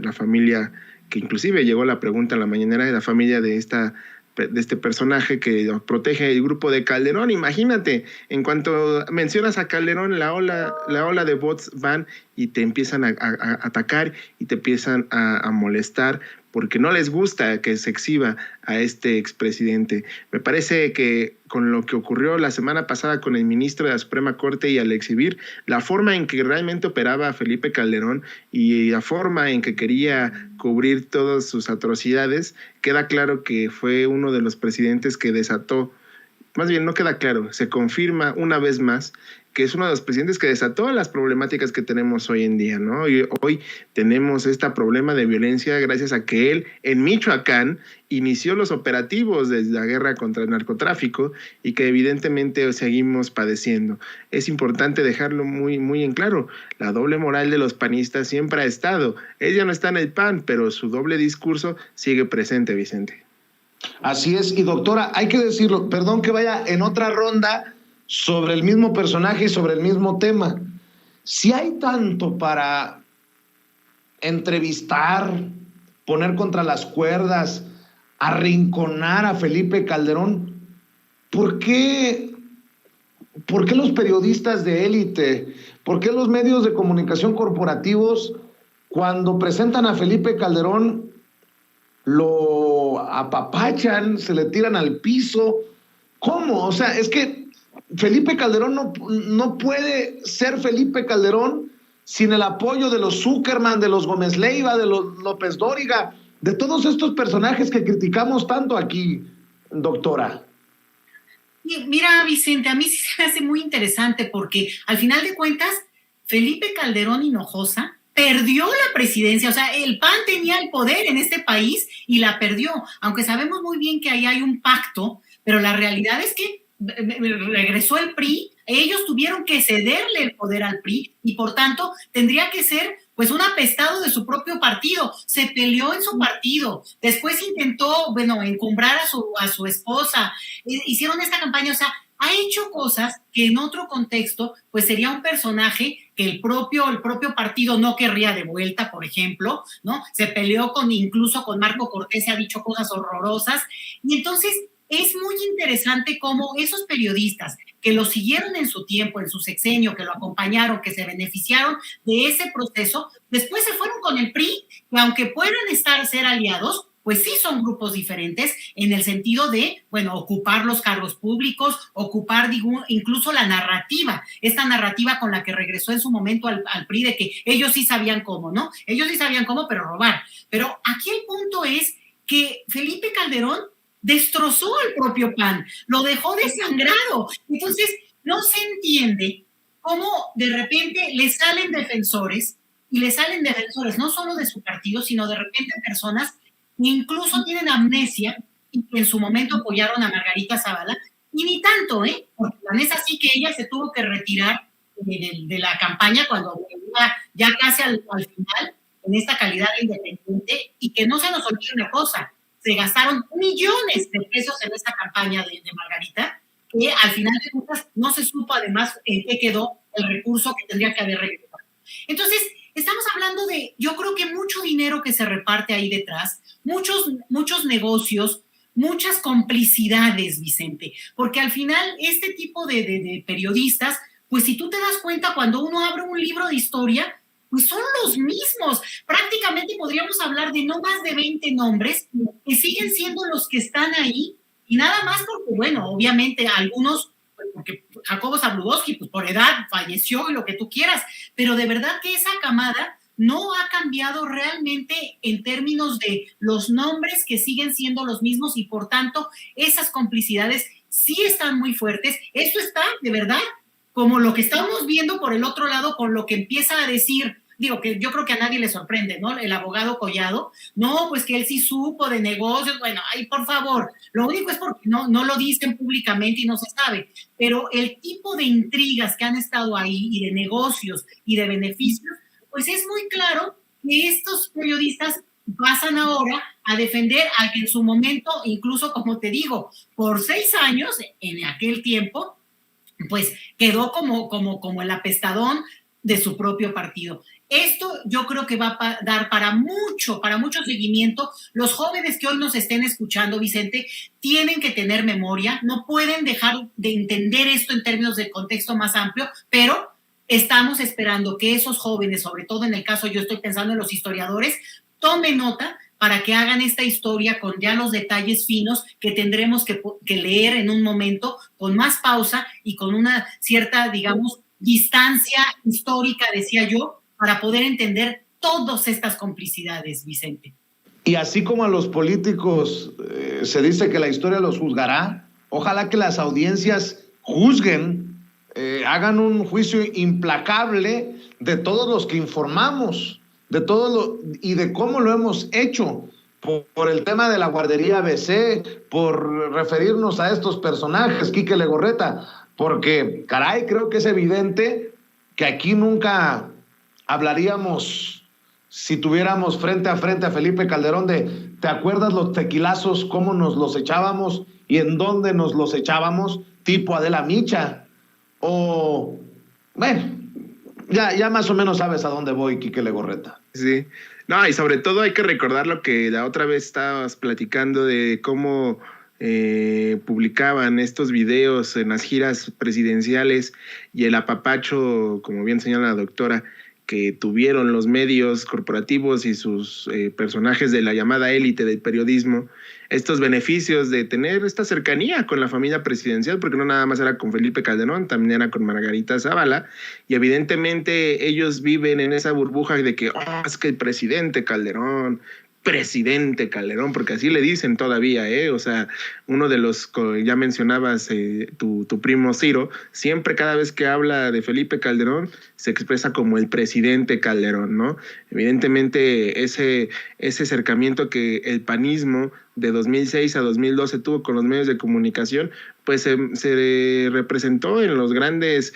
la familia, que inclusive llegó la pregunta en la mañanera, de la familia de este personaje que protege el grupo de Calderón. Imagínate, en cuanto mencionas a Calderón, la ola de bots van y te empiezan a atacar y te empiezan a molestar porque no les gusta que se exhiba a este expresidente. Me parece que con lo que ocurrió la semana pasada con el ministro de la Suprema Corte, y al exhibir la forma en que realmente operaba Felipe Calderón y la forma en que quería cubrir todas sus atrocidades, queda claro que fue uno de los presidentes que desató, más bien no queda claro, se confirma una vez más que es uno de los presidentes que desató las problemáticas que tenemos hoy en día, ¿no? Y hoy tenemos este problema de violencia gracias a que él, en Michoacán, inició los operativos de la guerra contra el narcotráfico, y que evidentemente seguimos padeciendo. Es importante dejarlo muy, muy en claro. La doble moral de los panistas siempre ha estado. Él ya no está en el PAN, pero su doble discurso sigue presente, Vicente. Así es, y doctora, hay que decirlo, perdón que vaya en otra ronda, sobre el mismo personaje y sobre el mismo tema. Si hay tanto para entrevistar, poner contra las cuerdas, arrinconar a Felipe Calderón, ¿por qué los periodistas de élite, por qué los medios de comunicación corporativos, cuando presentan a Felipe Calderón, lo apapachan, se le tiran al piso? ¿Cómo? O sea, es que Felipe Calderón no puede ser Felipe Calderón sin el apoyo de los Zuckerman, de los Gómez Leiva, de los López Dóriga, de todos estos personajes que criticamos tanto aquí, doctora. Mira, Vicente, a mí sí se me hace muy interesante porque al final de cuentas, Felipe Calderón Hinojosa perdió la presidencia. O sea, el PAN tenía el poder en este país y la perdió, aunque sabemos muy bien que ahí hay un pacto, pero la realidad es que regresó el PRI, ellos tuvieron que cederle el poder al PRI y por tanto tendría que ser pues un apestado de su propio partido. Se peleó en su partido, después intentó, encumbrar a su esposa, hicieron esta campaña, o sea, ha hecho cosas que en otro contexto pues sería un personaje que el propio partido no querría de vuelta, por ejemplo, ¿no? Se peleó incluso con Marco Cortés, se ha dicho cosas horrorosas, y entonces es muy interesante cómo esos periodistas que lo siguieron en su tiempo, en su sexenio, que lo acompañaron, que se beneficiaron de ese proceso, después se fueron con el PRI, que aunque puedan ser aliados, pues sí son grupos diferentes en el sentido de, ocupar los cargos públicos, ocupar, incluso la narrativa, esta narrativa con la que regresó en su momento al PRI de que ellos sí sabían cómo, ¿no? Ellos sí sabían cómo, pero robar. Pero aquí el punto es que Felipe Calderón destrozó al propio PAN, lo dejó desangrado. Entonces, no se entiende cómo de repente le salen defensores, y le salen defensores no solo de su partido, sino de repente personas que incluso tienen amnesia y que en su momento apoyaron a Margarita Zavala, y ni tanto, porque es así que ella se tuvo que retirar de la campaña cuando iba ya casi al final, en esta calidad de independiente, y que no se nos olvide una cosa, se gastaron millones de pesos en esta campaña de Margarita, que al final de cuentas no se supo además en qué quedó el recurso que tendría que haber regresado. Entonces, estamos hablando de, yo creo que mucho dinero que se reparte ahí detrás, muchos negocios, muchas complicidades, Vicente, porque al final este tipo de periodistas, pues si tú te das cuenta, cuando uno abre un libro de historia, pues son los mismos. Prácticamente podríamos hablar de no más de 20 nombres que siguen siendo los que están ahí, y nada más porque, obviamente algunos, porque Jacobo Zabludowski, pues por edad falleció y lo que tú quieras, pero de verdad que esa camada no ha cambiado realmente en términos de los nombres, que siguen siendo los mismos, y por tanto esas complicidades sí están muy fuertes. Esto está de verdad como lo que estamos viendo por el otro lado, con lo que empieza a decir, que yo creo que a nadie le sorprende, ¿no? El abogado Collado, no, pues que él sí supo de negocios, ay, por favor, lo único es porque no lo dicen públicamente y no se sabe, pero el tipo de intrigas que han estado ahí, y de negocios y de beneficios, pues es muy claro que estos periodistas pasan ahora a defender al que en su momento, incluso como te digo, por 6 años, en aquel tiempo, pues quedó como el apestadón de su propio partido. Esto yo creo que va a dar para mucho seguimiento. Los jóvenes que hoy nos estén escuchando, Vicente, tienen que tener memoria, no pueden dejar de entender esto en términos de contexto más amplio, pero estamos esperando que esos jóvenes, sobre todo en el caso, yo estoy pensando en los historiadores, tomen nota para que hagan esta historia con ya los detalles finos que tendremos que leer en un momento, con más pausa y con una cierta, digamos, distancia histórica, decía yo, para poder entender todas estas complicidades, Vicente. Y así como a los políticos se dice que la historia los juzgará, ojalá que las audiencias juzguen, hagan un juicio implacable de todos los que informamos, de todo y de cómo lo hemos hecho, por el tema de la guardería ABC, por referirnos a estos personajes, Quique Legorreta, porque, caray, creo que es evidente que aquí nunca hablaríamos, si tuviéramos frente a frente a Felipe Calderón, ¿te acuerdas los tequilazos, cómo nos los echábamos y en dónde nos los echábamos? Tipo Adela Micha. o, bueno, ya más o menos sabes a dónde voy, Quique Legorreta. Sí, no, y sobre todo hay que recordar lo que la otra vez estabas platicando de cómo publicaban estos videos en las giras presidenciales y el apapacho, como bien señala la doctora, que tuvieron los medios corporativos y sus personajes de la llamada élite del periodismo, estos beneficios de tener esta cercanía con la familia presidencial, porque no nada más era con Felipe Calderón, también era con Margarita Zavala, y evidentemente ellos viven en esa burbuja de que, es que el presidente Calderón, porque así le dicen todavía, o sea, uno de los, ya mencionabas, tu primo Ciro, siempre cada vez que habla de Felipe Calderón se expresa como el presidente Calderón, ¿no? Evidentemente ese acercamiento que el panismo de 2006 a 2012 tuvo con los medios de comunicación, pues se representó en los grandes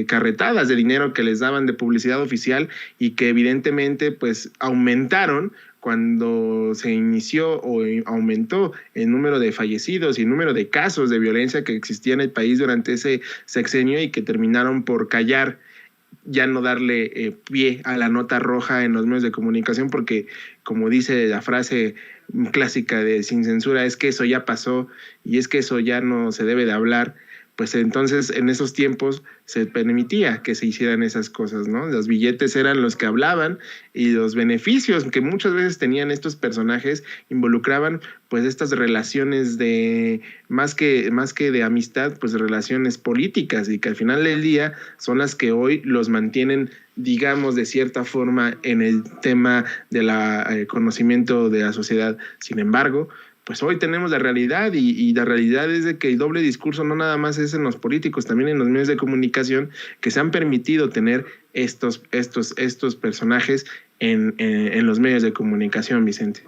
carretadas de dinero que les daban de publicidad oficial y que evidentemente pues aumentaron cuando se inició o aumentó el número de fallecidos y el número de casos de violencia que existía en el país durante ese sexenio y que terminaron por callar, ya no darle pie a la nota roja en los medios de comunicación, porque como dice la frase clásica de sin censura, es que eso ya pasó y es que eso ya no se debe de hablar, pues entonces en esos tiempos se permitía que se hicieran esas cosas, ¿no? Los billetes eran los que hablaban y los beneficios que muchas veces tenían estos personajes involucraban pues estas relaciones de, más que de amistad, pues relaciones políticas, y que al final del día son las que hoy los mantienen, digamos, de cierta forma en el tema del conocimiento de la sociedad. Sin embargo, pues hoy tenemos la realidad y la realidad es de que el doble discurso no nada más es en los políticos, también en los medios de comunicación que se han permitido tener estos personajes en los medios de comunicación, Vicente.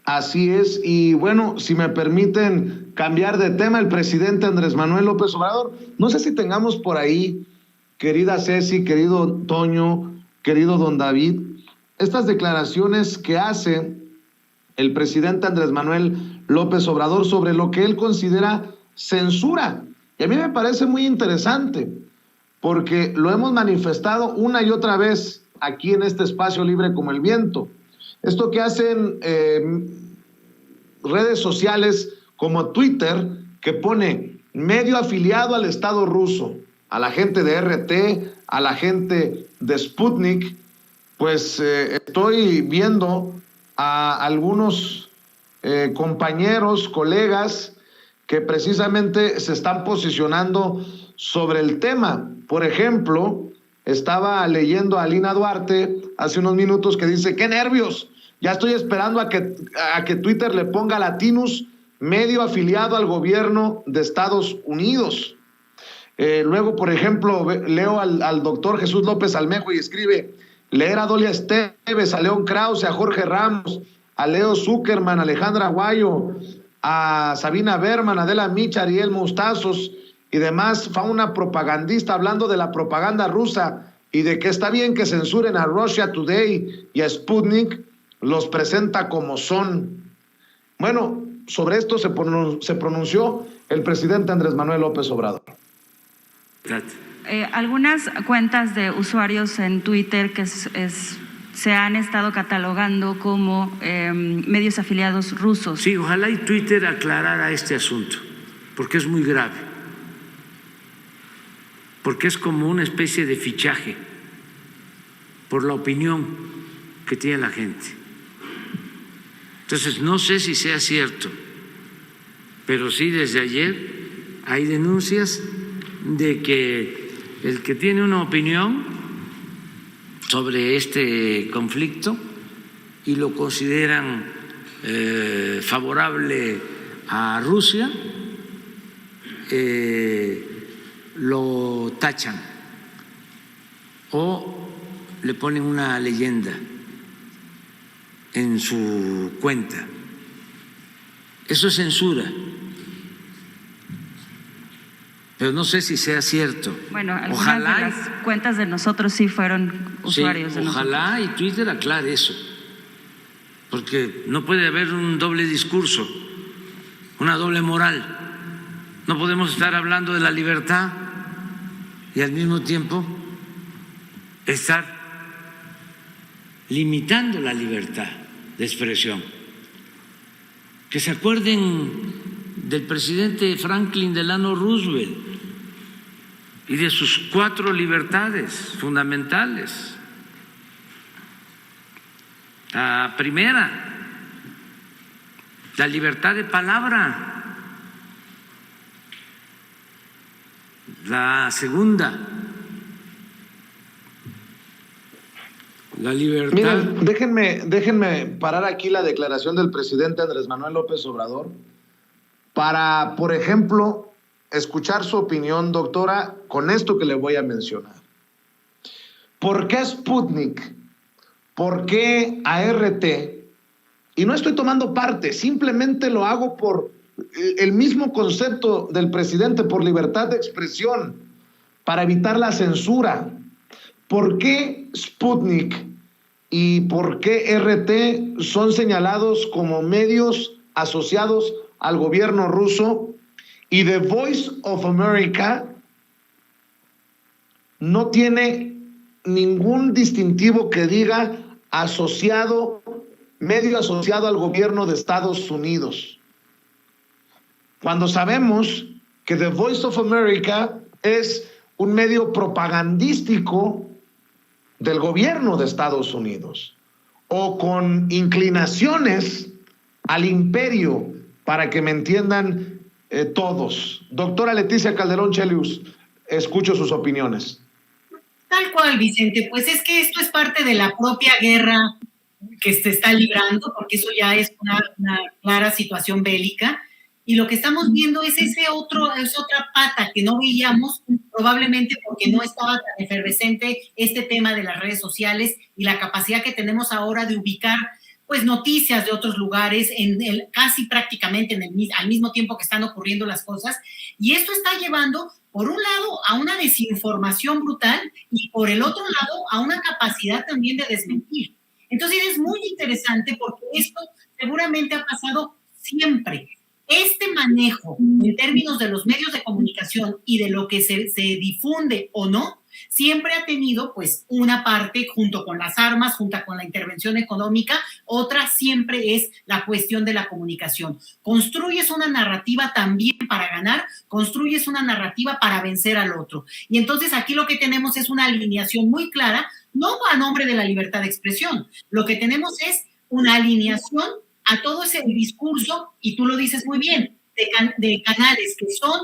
Así es, y bueno, si me permiten cambiar de tema, el presidente Andrés Manuel López Obrador, no sé si tengamos por ahí, querida Ceci, querido Toño, querido don David, estas declaraciones que hace el presidente Andrés Manuel López Obrador sobre lo que él considera censura. Y a mí me parece muy interesante, porque lo hemos manifestado una y otra vez aquí en este espacio libre como el viento. Esto que hacen redes sociales como Twitter, que pone medio afiliado al Estado ruso, a la gente de RT, a la gente de Sputnik, pues estoy viendo a algunos compañeros, colegas, que precisamente se están posicionando sobre el tema. Por ejemplo, estaba leyendo a Lina Duarte hace unos minutos que dice, ¡qué nervios! Ya estoy esperando a que Twitter le ponga Latinus, medio afiliado al gobierno de Estados Unidos. Luego, por ejemplo, leo al doctor Jesús López Almejo y escribe, leer a Dolia Esteves, a León Krause, a Jorge Ramos, a Leo Zuckerman, a Alejandra Aguayo, a Sabina Berman, a Adela Micha, Ariel Mostazos y demás fauna propagandista hablando de la propaganda rusa y de que está bien que censuren a Russia Today y a Sputnik, los presenta como son. Bueno, sobre esto se pronunció el presidente Andrés Manuel López Obrador. Algunas cuentas de usuarios en Twitter que se han estado catalogando como medios afiliados rusos. Sí, ojalá y Twitter aclarara este asunto, porque es muy grave, porque es como una especie de fichaje por la opinión que tiene la gente. Entonces, no sé si sea cierto, pero sí desde ayer hay denuncias de que el que tiene una opinión sobre este conflicto y lo consideran favorable a Rusia, lo tachan o le ponen una leyenda en su cuenta. Eso es censura. Pero no sé si sea cierto. Bueno, algunas de las cuentas de nosotros sí fueron usuarios de nosotros. Ojalá y Twitter aclare eso, porque no puede haber un doble discurso, una doble moral No podemos estar hablando de la libertad y al mismo tiempo estar limitando la libertad de expresión. Que se acuerden del presidente Franklin Delano Roosevelt y de sus 4 libertades fundamentales. La primera, la libertad de palabra. La segunda, la libertad. Miren, déjenme parar aquí la declaración del presidente Andrés Manuel López Obrador para, por ejemplo, escuchar su opinión, doctora, con esto que le voy a mencionar. ¿Por qué Sputnik? ¿Por qué ART? Y no estoy tomando parte, simplemente lo hago por el mismo concepto del presidente, por libertad de expresión, para evitar la censura. ¿Por qué Sputnik y por qué RT son señalados como medios asociados al gobierno ruso y The Voice of America no tiene ningún distintivo que diga medio asociado al gobierno de Estados Unidos? Cuando sabemos que The Voice of America es un medio propagandístico del gobierno de Estados Unidos, o con inclinaciones al imperio, para que me entiendan todos. Doctora Leticia Calderón Chelius, escucho sus opiniones. Tal cual, Vicente, pues es que esto es parte de la propia guerra que se está librando, porque eso ya es una clara situación bélica. Y lo que estamos viendo es otra pata que no veíamos, probablemente porque no estaba tan efervescente este tema de las redes sociales y la capacidad que tenemos ahora de ubicar pues noticias de otros lugares casi prácticamente al mismo tiempo que están ocurriendo las cosas. Y esto está llevando, por un lado, a una desinformación brutal y por el otro lado, a una capacidad también de desmentir. Entonces es muy interesante porque esto seguramente ha pasado siempre. Este manejo en términos de los medios de comunicación y de lo que se difunde o no, siempre ha tenido pues una parte junto con las armas, junto con la intervención económica, otra siempre es la cuestión de la comunicación. Construyes una narrativa también para ganar, construyes una narrativa para vencer al otro. Y entonces aquí lo que tenemos es una alineación muy clara, no a nombre de la libertad de expresión, lo que tenemos es una alineación a todo ese discurso, y tú lo dices muy bien, de canales que son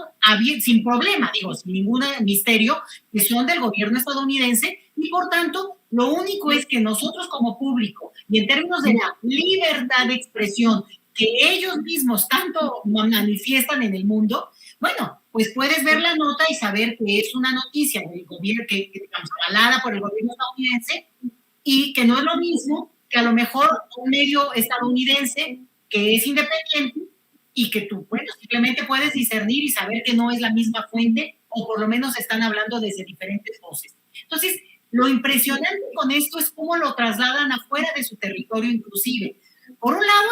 sin problema, sin ningún misterio, que son del gobierno estadounidense, y por tanto, lo único es que nosotros como público, y en términos de la libertad de expresión, que ellos mismos tanto manifiestan en el mundo, bueno, pues puedes ver la nota y saber que es una noticia del gobierno, que avalada por el gobierno estadounidense, y que no es lo mismo que a lo mejor un medio estadounidense que es independiente y que tú, simplemente puedes discernir y saber que no es la misma fuente, o por lo menos están hablando desde diferentes voces. Entonces, lo impresionante con esto es cómo lo trasladan afuera de su territorio inclusive. Por un lado,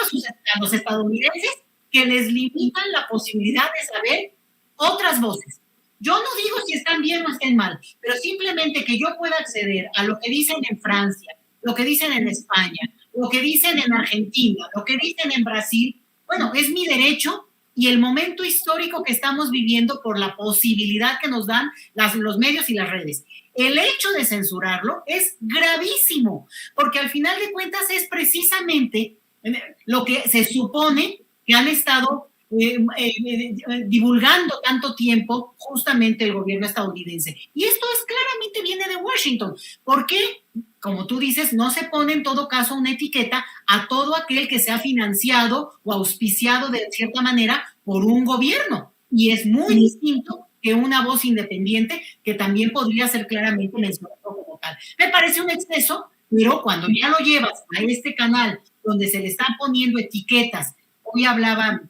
a los estadounidenses, que les limitan la posibilidad de saber otras voces. Yo no digo si están bien o estén mal, pero simplemente que yo pueda acceder a lo que dicen en Francia, lo que dicen en España, lo que dicen en Argentina, lo que dicen en Brasil, es mi derecho, y el momento histórico que estamos viviendo por la posibilidad que nos dan los medios y las redes. El hecho de censurarlo es gravísimo, porque al final de cuentas es precisamente lo que se supone que han estado divulgando tanto tiempo justamente el gobierno estadounidense. Y esto claramente viene de Washington. ¿Por qué? Como tú dices, no se pone en todo caso una etiqueta a todo aquel que sea financiado o auspiciado de cierta manera por un gobierno. Y es muy distinto que una voz independiente que también podría ser claramente mencionado como tal. Me parece un exceso, pero cuando ya lo llevas a este canal donde se le están poniendo etiquetas, hoy hablaba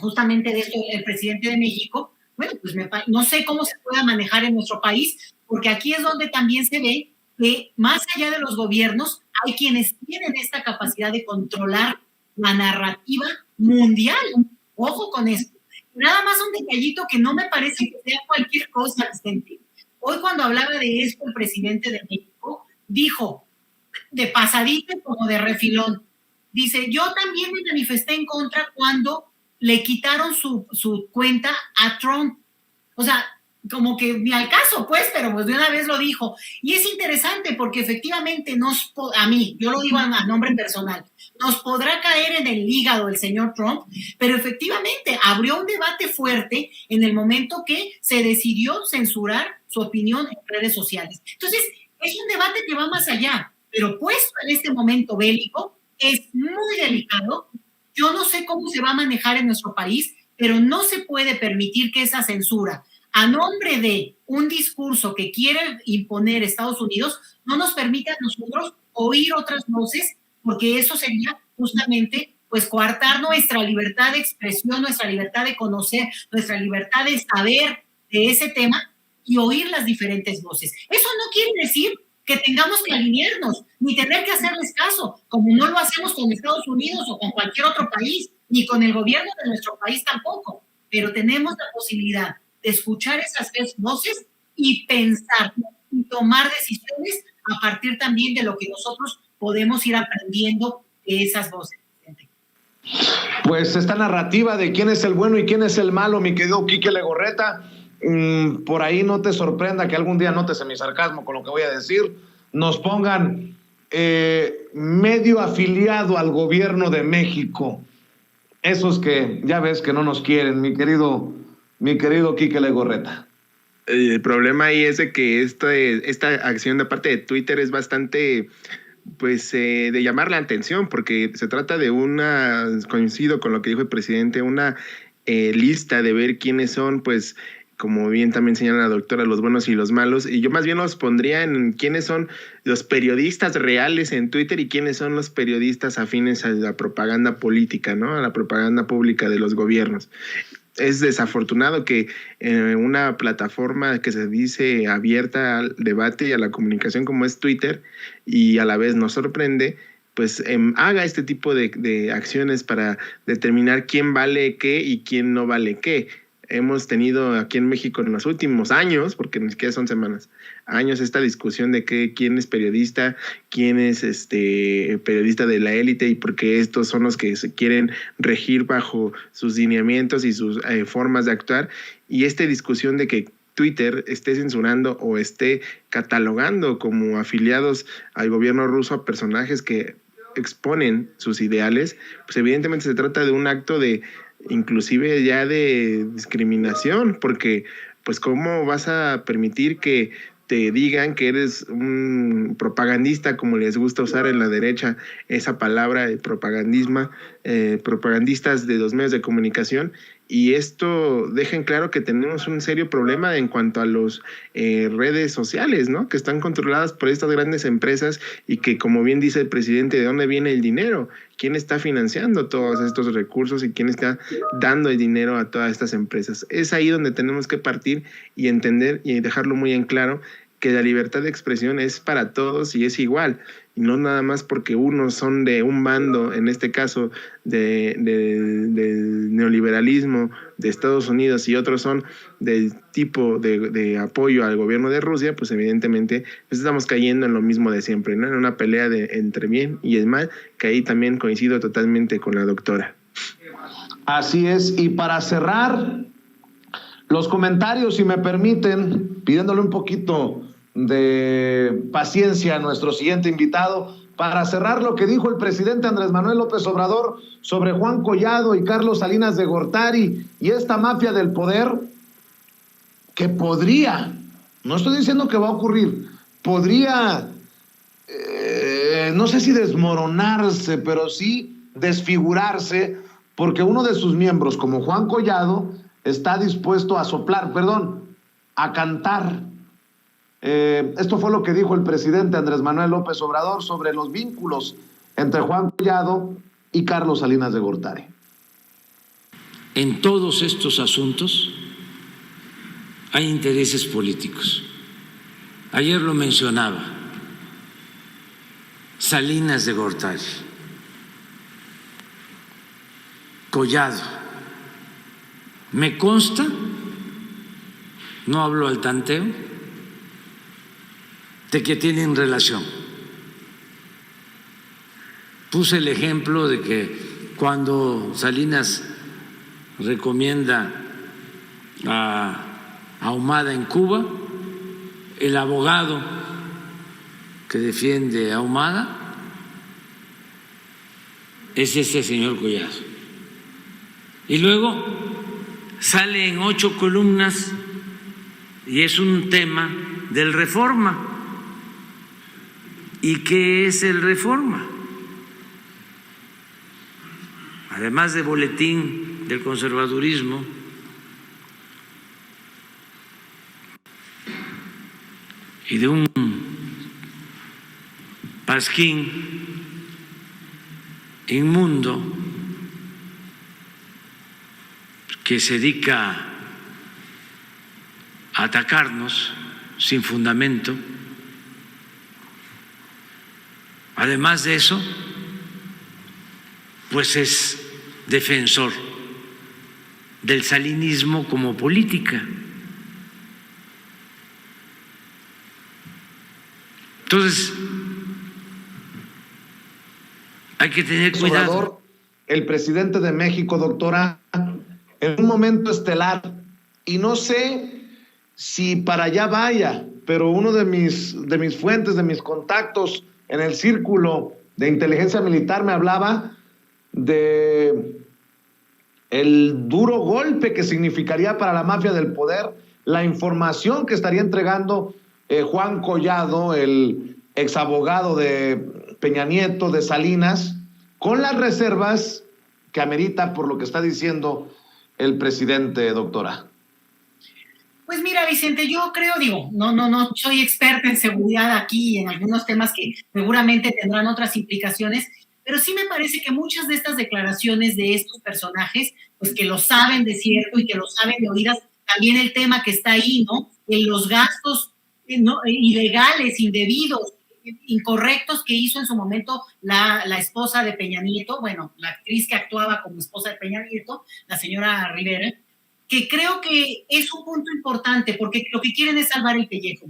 justamente de esto el presidente de México, pues no sé cómo se pueda manejar en nuestro país, porque aquí es donde también se ve que más allá de los gobiernos hay quienes tienen esta capacidad de controlar la narrativa mundial. Ojo con esto. nada más un detallito que no me parece que sea cualquier cosa, Vicente. Hoy cuando hablaba de esto el presidente de México, dijo, de pasadito como de refilón, dice, yo también me manifesté en contra cuando le quitaron su cuenta a Trump. O sea, como que ni al caso, pues, pero pues de una vez lo dijo. Y es interesante porque efectivamente a mí, yo lo digo a nombre personal, nos podrá caer en el hígado el señor Trump, pero efectivamente abrió un debate fuerte en el momento que se decidió censurar su opinión en redes sociales. Entonces, es un debate que va más allá, pero puesto en este momento bélico, es muy delicado. Yo no sé cómo se va a manejar en nuestro país, pero no se puede permitir que esa censura, a nombre de un discurso que quiere imponer Estados Unidos, no nos permita a nosotros oír otras voces, porque eso sería justamente pues coartar nuestra libertad de expresión, nuestra libertad de conocer, nuestra libertad de saber de ese tema y oír las diferentes voces. Eso no quiere decir que tengamos que alinearnos, ni tener que hacerles caso, como no lo hacemos con Estados Unidos o con cualquier otro país, ni con el gobierno de nuestro país tampoco, pero tenemos la posibilidad de escuchar esas voces y pensar y tomar decisiones a partir también de lo que nosotros podemos ir aprendiendo de esas voces. Pues esta narrativa de quién es el bueno y quién es el malo, mi querido Quique Legorreta, por ahí no te sorprenda que algún día notes mi sarcasmo con lo que voy a decir, nos pongan medio afiliado al gobierno de México. Esos que ya ves que no nos quieren, mi querido Quique Legorreta. El problema ahí es de que esta acción de parte de Twitter es bastante, pues, de llamar la atención, porque se trata de coincido con lo que dijo el presidente, una lista de ver quiénes son, pues, como bien también señala la doctora, los buenos y los malos, y yo más bien los pondría en quiénes son los periodistas reales en Twitter y quiénes son los periodistas afines a la propaganda política, ¿no? A la propaganda pública de los gobiernos. Es desafortunado que una plataforma que se dice abierta al debate y a la comunicación como es Twitter, y a la vez nos sorprende, pues haga este tipo de acciones para determinar quién vale qué y quién no vale qué. Hemos tenido aquí en México en los últimos años, porque ni siquiera son semanas, años, esta discusión de quién es periodista, quién es periodista de la élite y por qué estos son los que se quieren regir bajo sus lineamientos y sus formas de actuar. Y esta discusión de que Twitter esté censurando o esté catalogando como afiliados al gobierno ruso a personajes que exponen sus ideales, pues evidentemente se trata de un acto de inclusive ya de discriminación, porque pues cómo vas a permitir que te digan que eres un propagandista, como les gusta usar en la derecha esa palabra de propagandistas de los medios de comunicación, y esto deja en claro que tenemos un serio problema en cuanto a las redes sociales, ¿no? Que están controladas por estas grandes empresas y que, como bien dice el presidente, ¿de dónde viene el dinero? ¿Quién está financiando todos estos recursos y quién está dando el dinero a todas estas empresas? Es ahí donde tenemos que partir y entender y dejarlo muy en claro que la libertad de expresión es para todos y es igual, y no nada más porque unos son de un bando, en este caso del neoliberalismo de Estados Unidos, y otros son del tipo de apoyo al gobierno de Rusia, pues evidentemente pues estamos cayendo en lo mismo de siempre, ¿no? En una pelea entre bien y el mal, que ahí también coincido totalmente con la doctora. Así es, y para cerrar los comentarios, si me permiten, pidiéndole un poquito de paciencia a nuestro siguiente invitado, para cerrar lo que dijo el presidente Andrés Manuel López Obrador sobre Juan Collado y Carlos Salinas de Gortari y esta mafia del poder, que podría, no estoy diciendo que va a ocurrir, podría, no sé si desmoronarse, pero sí desfigurarse, porque uno de sus miembros, como Juan Collado, está dispuesto a cantar. Esto fue lo que dijo el presidente Andrés Manuel López Obrador sobre los vínculos entre Juan Collado y Carlos Salinas de Gortari. En todos estos asuntos hay intereses políticos. Ayer lo mencionaba, Salinas de Gortari, Collado, Me consta, no hablo al tanteo, de que tienen relación. Puse el ejemplo de que cuando Salinas recomienda a Ahumada en Cuba, el abogado que defiende a Ahumada es este señor Collazo. Y luego sale en 8 columnas y es un tema del Reforma. ¿Y qué es el Reforma? Además de boletín del conservadurismo, y de un pasquín inmundo que se dedica a atacarnos sin fundamento. Además de eso, pues es defensor del salinismo como política. Entonces, hay que tener cuidado. Obrador, el presidente de México, doctora, en un momento estelar, y no sé si para allá vaya, pero uno de mis fuentes, de mis contactos en el círculo de inteligencia militar me hablaba de el duro golpe que significaría para la mafia del poder la información que estaría entregando Juan Collado, el exabogado de Peña Nieto, de Salinas, con las reservas que amerita por lo que está diciendo el presidente, doctora. Pues mira, Vicente, yo creo, no soy experta en seguridad aquí, en algunos temas que seguramente tendrán otras implicaciones, pero sí me parece que muchas de estas declaraciones de estos personajes, pues que lo saben de cierto y que lo saben de oídas, también el tema que está ahí, ¿no? En los gastos ilegales, indebidos, incorrectos que hizo en su momento la esposa de Peña Nieto, bueno, la actriz que actuaba como esposa de Peña Nieto, la señora Rivera, que creo que es un punto importante porque lo que quieren es salvar el pellejo.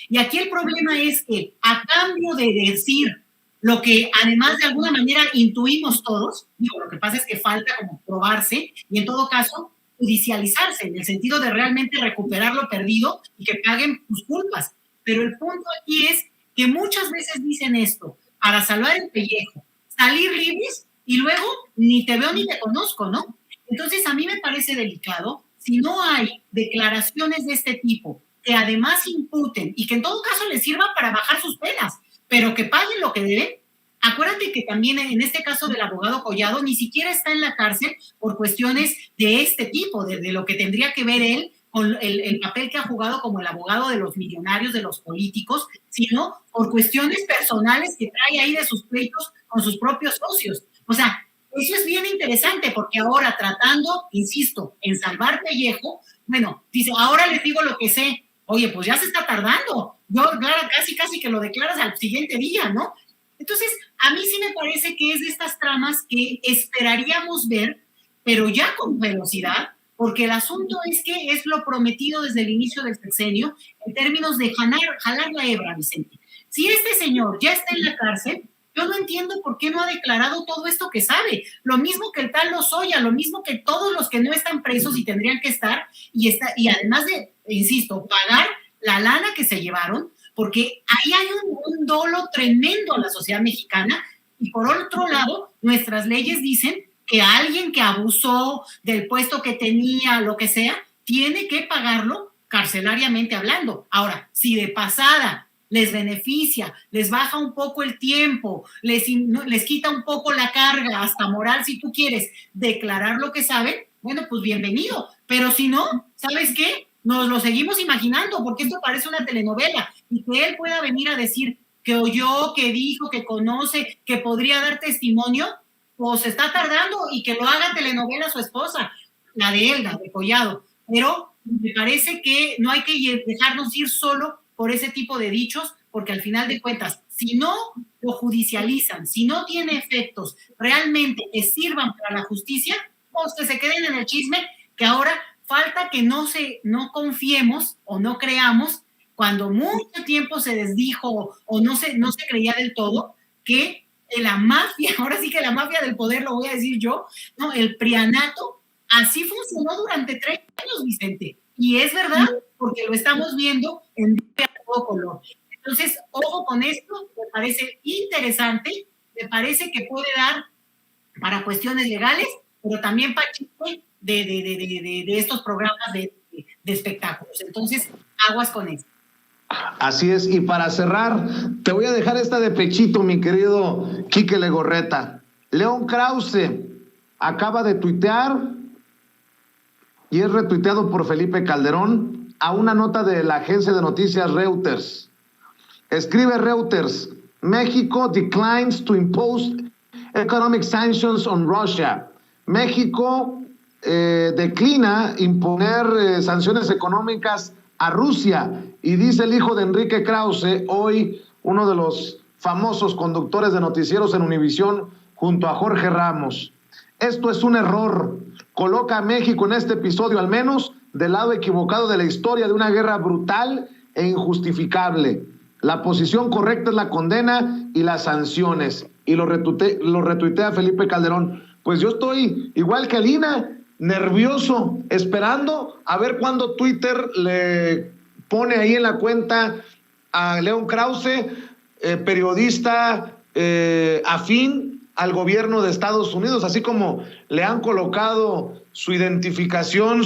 Y aquí el problema es que a cambio de decir lo que además de alguna manera intuimos todos, lo que pasa es que falta como probarse y en todo caso judicializarse, en el sentido de realmente recuperar lo perdido y que paguen sus culpas. Pero el punto aquí es que muchas veces dicen esto para salvar el pellejo, salir libres y luego ni te veo ni te conozco, ¿no? Entonces a mí me parece delicado si no hay declaraciones de este tipo que además imputen y que en todo caso les sirvan para bajar sus penas, pero que paguen lo que deben. Acuérdate que también en este caso del abogado Collado ni siquiera está en la cárcel por cuestiones de este tipo, de lo que tendría que ver él con el papel que ha jugado como el abogado de los millonarios, de los políticos, sino por cuestiones personales que trae ahí de sus pleitos con sus propios socios. O sea, eso es bien interesante porque ahora tratando, insisto, en salvar pellejo, bueno, dice, ahora les digo lo que sé. Oye, pues ya se está tardando. Yo, claro, casi que lo declaras al siguiente día, ¿no? Entonces, a mí sí me parece que es de estas tramas que esperaríamos ver, pero ya con velocidad, porque el asunto es que es lo prometido desde el inicio del sexenio en términos de jalar la hebra, Vicente. Si este señor ya está en la cárcel, yo no entiendo por qué no ha declarado todo esto que sabe. Lo mismo que el tal Lozoya, lo mismo que todos los que no están presos y tendrían que estar, y además de, insisto, pagar la lana que se llevaron, porque ahí hay un dolo tremendo a la sociedad mexicana, y por otro lado, nuestras leyes dicen que alguien que abusó del puesto que tenía, lo que sea, tiene que pagarlo carcelariamente hablando. Ahora, si de pasada les beneficia, les baja un poco el tiempo, les quita un poco la carga, hasta moral si tú quieres, declarar lo que saben, bueno, pues bienvenido. Pero si no, ¿sabes qué? Nos lo seguimos imaginando, porque esto parece una telenovela, y que él pueda venir a decir que oyó, que dijo, que conoce, que podría dar testimonio, pues está tardando, y que lo haga telenovela su esposa, la de él, la de Collado. Pero me parece que no hay que dejarnos ir solo por ese tipo de dichos, porque al final de cuentas, si no lo judicializan, si no tiene efectos realmente que sirvan para la justicia, pues que se queden en el chisme que ahora falta que no confiemos o no creamos, cuando mucho tiempo se desdijo o no se creía del todo, que la mafia, ahora sí que la mafia del poder, lo voy a decir yo, ¿no? El prianato, así funcionó durante 30 años, Vicente. Y es verdad, porque lo estamos viendo en todo color. Entonces, ojo con esto, me parece interesante, me parece que puede dar para cuestiones legales, pero también para chisme de estos programas de espectáculos. Entonces, aguas con esto. Así es, y para cerrar, te voy a dejar esta de pechito, mi querido Quique Legorreta. León Krause acaba de tuitear, y es retuiteado por Felipe Calderón, a una nota de la agencia de noticias Reuters. Escribe Reuters: México declines to impose economic sanctions on Russia. México declina imponer sanciones económicas a Rusia. Y dice el hijo de Enrique Krause, hoy uno de los famosos conductores de noticieros en Univisión, junto a Jorge Ramos: esto es un error. Coloca a México en este episodio, al menos, del lado equivocado de la historia de una guerra brutal e injustificable. La posición correcta es la condena y las sanciones. Y lo retuitea Felipe Calderón. Pues yo estoy igual que Alina, nervioso, esperando a ver cuándo Twitter le pone ahí en la cuenta a León Krause, periodista afín al gobierno de Estados Unidos, así como le han colocado su identificación,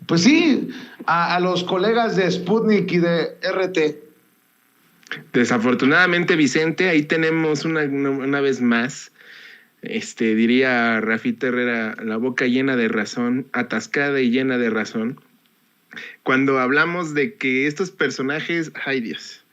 pues sí, a los colegas de Sputnik y de RT. Desafortunadamente, Vicente, ahí tenemos una vez más, diría Rafita Herrera, la boca llena de razón, atascada y llena de razón, cuando hablamos de que estos personajes, ay Dios,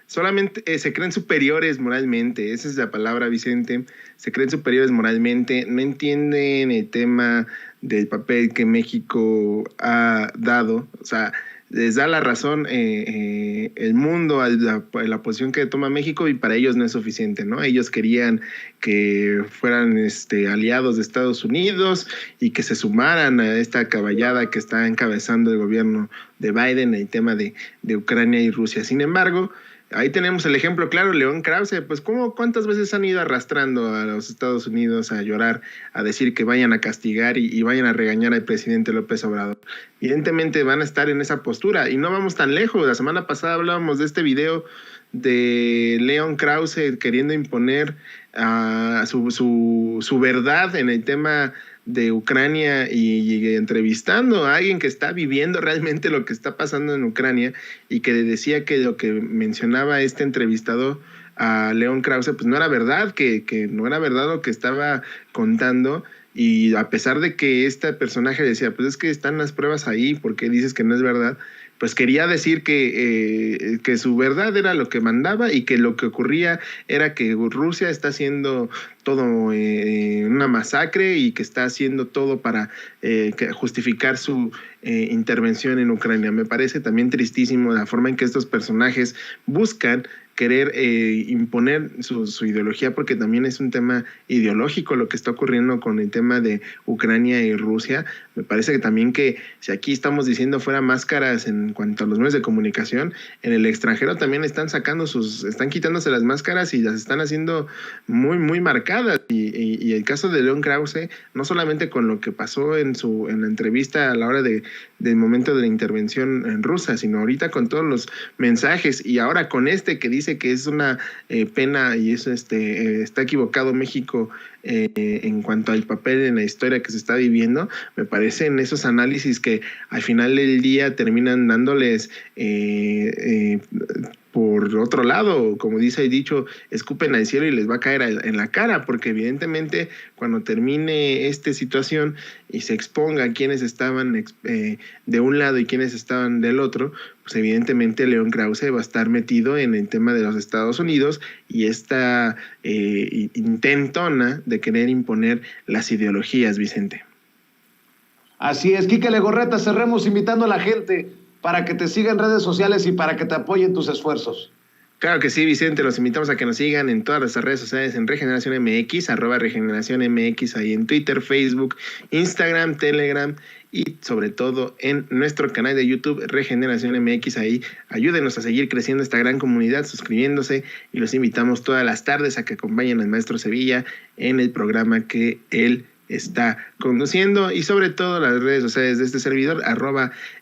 solamente se creen superiores moralmente. Esa es la palabra, Vicente. Se creen superiores moralmente, no entienden el tema del papel que México ha dado. O sea, les da la razón el mundo a la posición que toma México, y para ellos no es suficiente, ¿no? Ellos querían que fueran aliados de Estados Unidos y que se sumaran a esta caballada que está encabezando el gobierno de Biden en el tema de Ucrania y Rusia. Sin embargo, ahí tenemos el ejemplo claro, León Krause. Pues ¿cuántas veces han ido arrastrando a los Estados Unidos a llorar, a decir que vayan a castigar y vayan a regañar al presidente López Obrador? Evidentemente van a estar en esa postura, y no vamos tan lejos. La semana pasada hablábamos de este video de León Krause queriendo imponer su verdad en el tema de Ucrania y entrevistando a alguien que está viviendo realmente lo que está pasando en Ucrania, y que decía que lo que mencionaba este entrevistador a León Krause pues no era verdad, que no era verdad lo que estaba contando. Y a pesar de que este personaje decía, pues es que están las pruebas ahí, ¿por qué dices que no es verdad? Pues quería decir que su verdad era lo que mandaba, y que lo que ocurría era que Rusia está haciendo todo una masacre, y que está haciendo todo para justificar su intervención en Ucrania. Me parece también tristísimo la forma en que estos personajes buscan querer imponer su ideología, porque también es un tema ideológico lo que está ocurriendo con el tema de Ucrania y Rusia. Me parece que también, que si aquí estamos diciendo fuera máscaras en cuanto a los medios de comunicación, en el extranjero también están quitándose las máscaras y las están haciendo muy, muy marcadas. Y el caso de León Krause, no solamente con lo que pasó en la entrevista a la hora del momento de la intervención en Rusia, sino ahorita con todos los mensajes, y ahora con que dice que es una pena, y eso está equivocado México en cuanto al papel en la historia que se está viviendo. Me parecen esos análisis que al final del día terminan dándoles por otro lado, como dice el dicho, escupen al cielo y les va a caer en la cara, porque evidentemente cuando termine esta situación y se exponga quiénes estaban de un lado y quiénes estaban del otro, pues evidentemente León Krause va a estar metido en el tema de los Estados Unidos y esta intentona de querer imponer las ideologías, Vicente. Así es, Quique Legorreta, cerremos invitando a la gente para que te siga en redes sociales y para que te apoyen tus esfuerzos. Claro que sí, Vicente, los invitamos a que nos sigan en todas las redes sociales en Regeneración MX, @Regeneración MX, ahí en Twitter, Facebook, Instagram, Telegram y sobre todo en nuestro canal de YouTube, Regeneración MX. Ahí ayúdenos a seguir creciendo esta gran comunidad, suscribiéndose, y los invitamos todas las tardes a que acompañen al maestro Sevilla en el programa que él está conduciendo, y sobre todo las redes sociales de este servidor,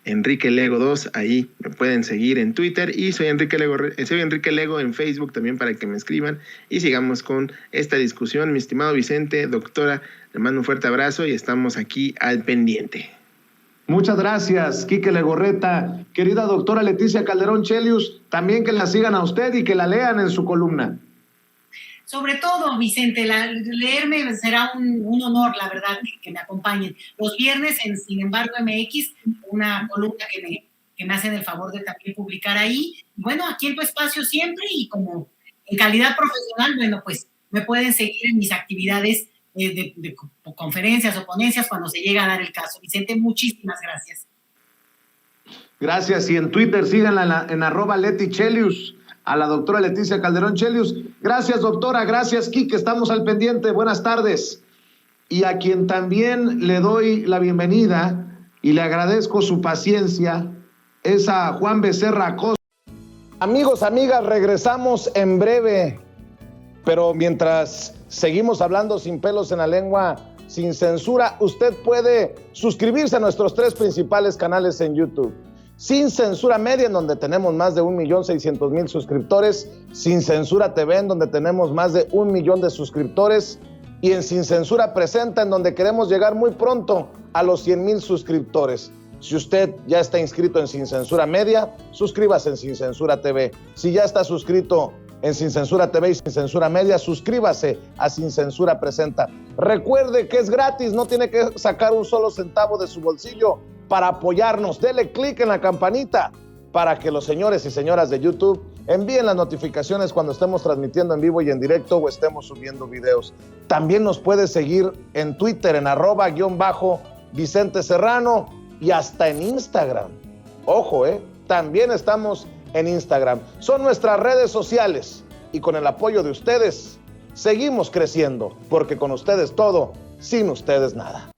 @EnriqueLego2, ahí me pueden seguir en Twitter, y soy Enrique Lego en Facebook también, para que me escriban y sigamos con esta discusión. Mi estimado Vicente, doctora, le mando un fuerte abrazo y estamos aquí al pendiente. Muchas gracias, Quique Legorreta. Querida doctora Leticia Calderón Chelius, también que la sigan a usted y que la lean en su columna. Sobre todo, Vicente, leerme será un honor, la verdad, que me acompañen. Los viernes en Sin embargo MX, una columna que me hacen el favor de también publicar ahí. Bueno, aquí en tu espacio siempre, y como en calidad profesional, bueno, pues me pueden seguir en mis actividades de conferencias o ponencias cuando se llega a dar el caso. Vicente, muchísimas gracias. Gracias, y en Twitter síganla en @LetiChelius. A la doctora Leticia Calderón Chelius. Gracias, doctora. Gracias, Quique. Estamos al pendiente. Buenas tardes. Y a quien también le doy la bienvenida y le agradezco su paciencia es a Juan Becerra Acosta. Amigos, amigas, regresamos en breve. Pero mientras seguimos hablando sin pelos en la lengua, sin censura, usted puede suscribirse a nuestros 3 principales canales en YouTube. Sin Censura Media, en donde tenemos más de 1,600,000 suscriptores, Sin Censura TV, en donde tenemos más de 1 millón de suscriptores, y en Sin Censura Presenta, en donde queremos llegar muy pronto a los 100,000 suscriptores. Si usted ya está inscrito en Sin Censura Media, suscríbase en Sin Censura TV. Si ya está suscrito en Sin Censura TV y Sin Censura Media, suscríbase a Sin Censura Presenta. Recuerde que es gratis, no tiene que sacar un solo centavo de su bolsillo para apoyarnos. Dele clic en la campanita para que los señores y señoras de YouTube envíen las notificaciones cuando estemos transmitiendo en vivo y en directo o estemos subiendo videos. También nos puede seguir en Twitter en @Vicente Serrano y hasta en Instagram. Ojo, también estamos en Instagram. Son nuestras redes sociales, y con el apoyo de ustedes seguimos creciendo, porque con ustedes todo, sin ustedes nada.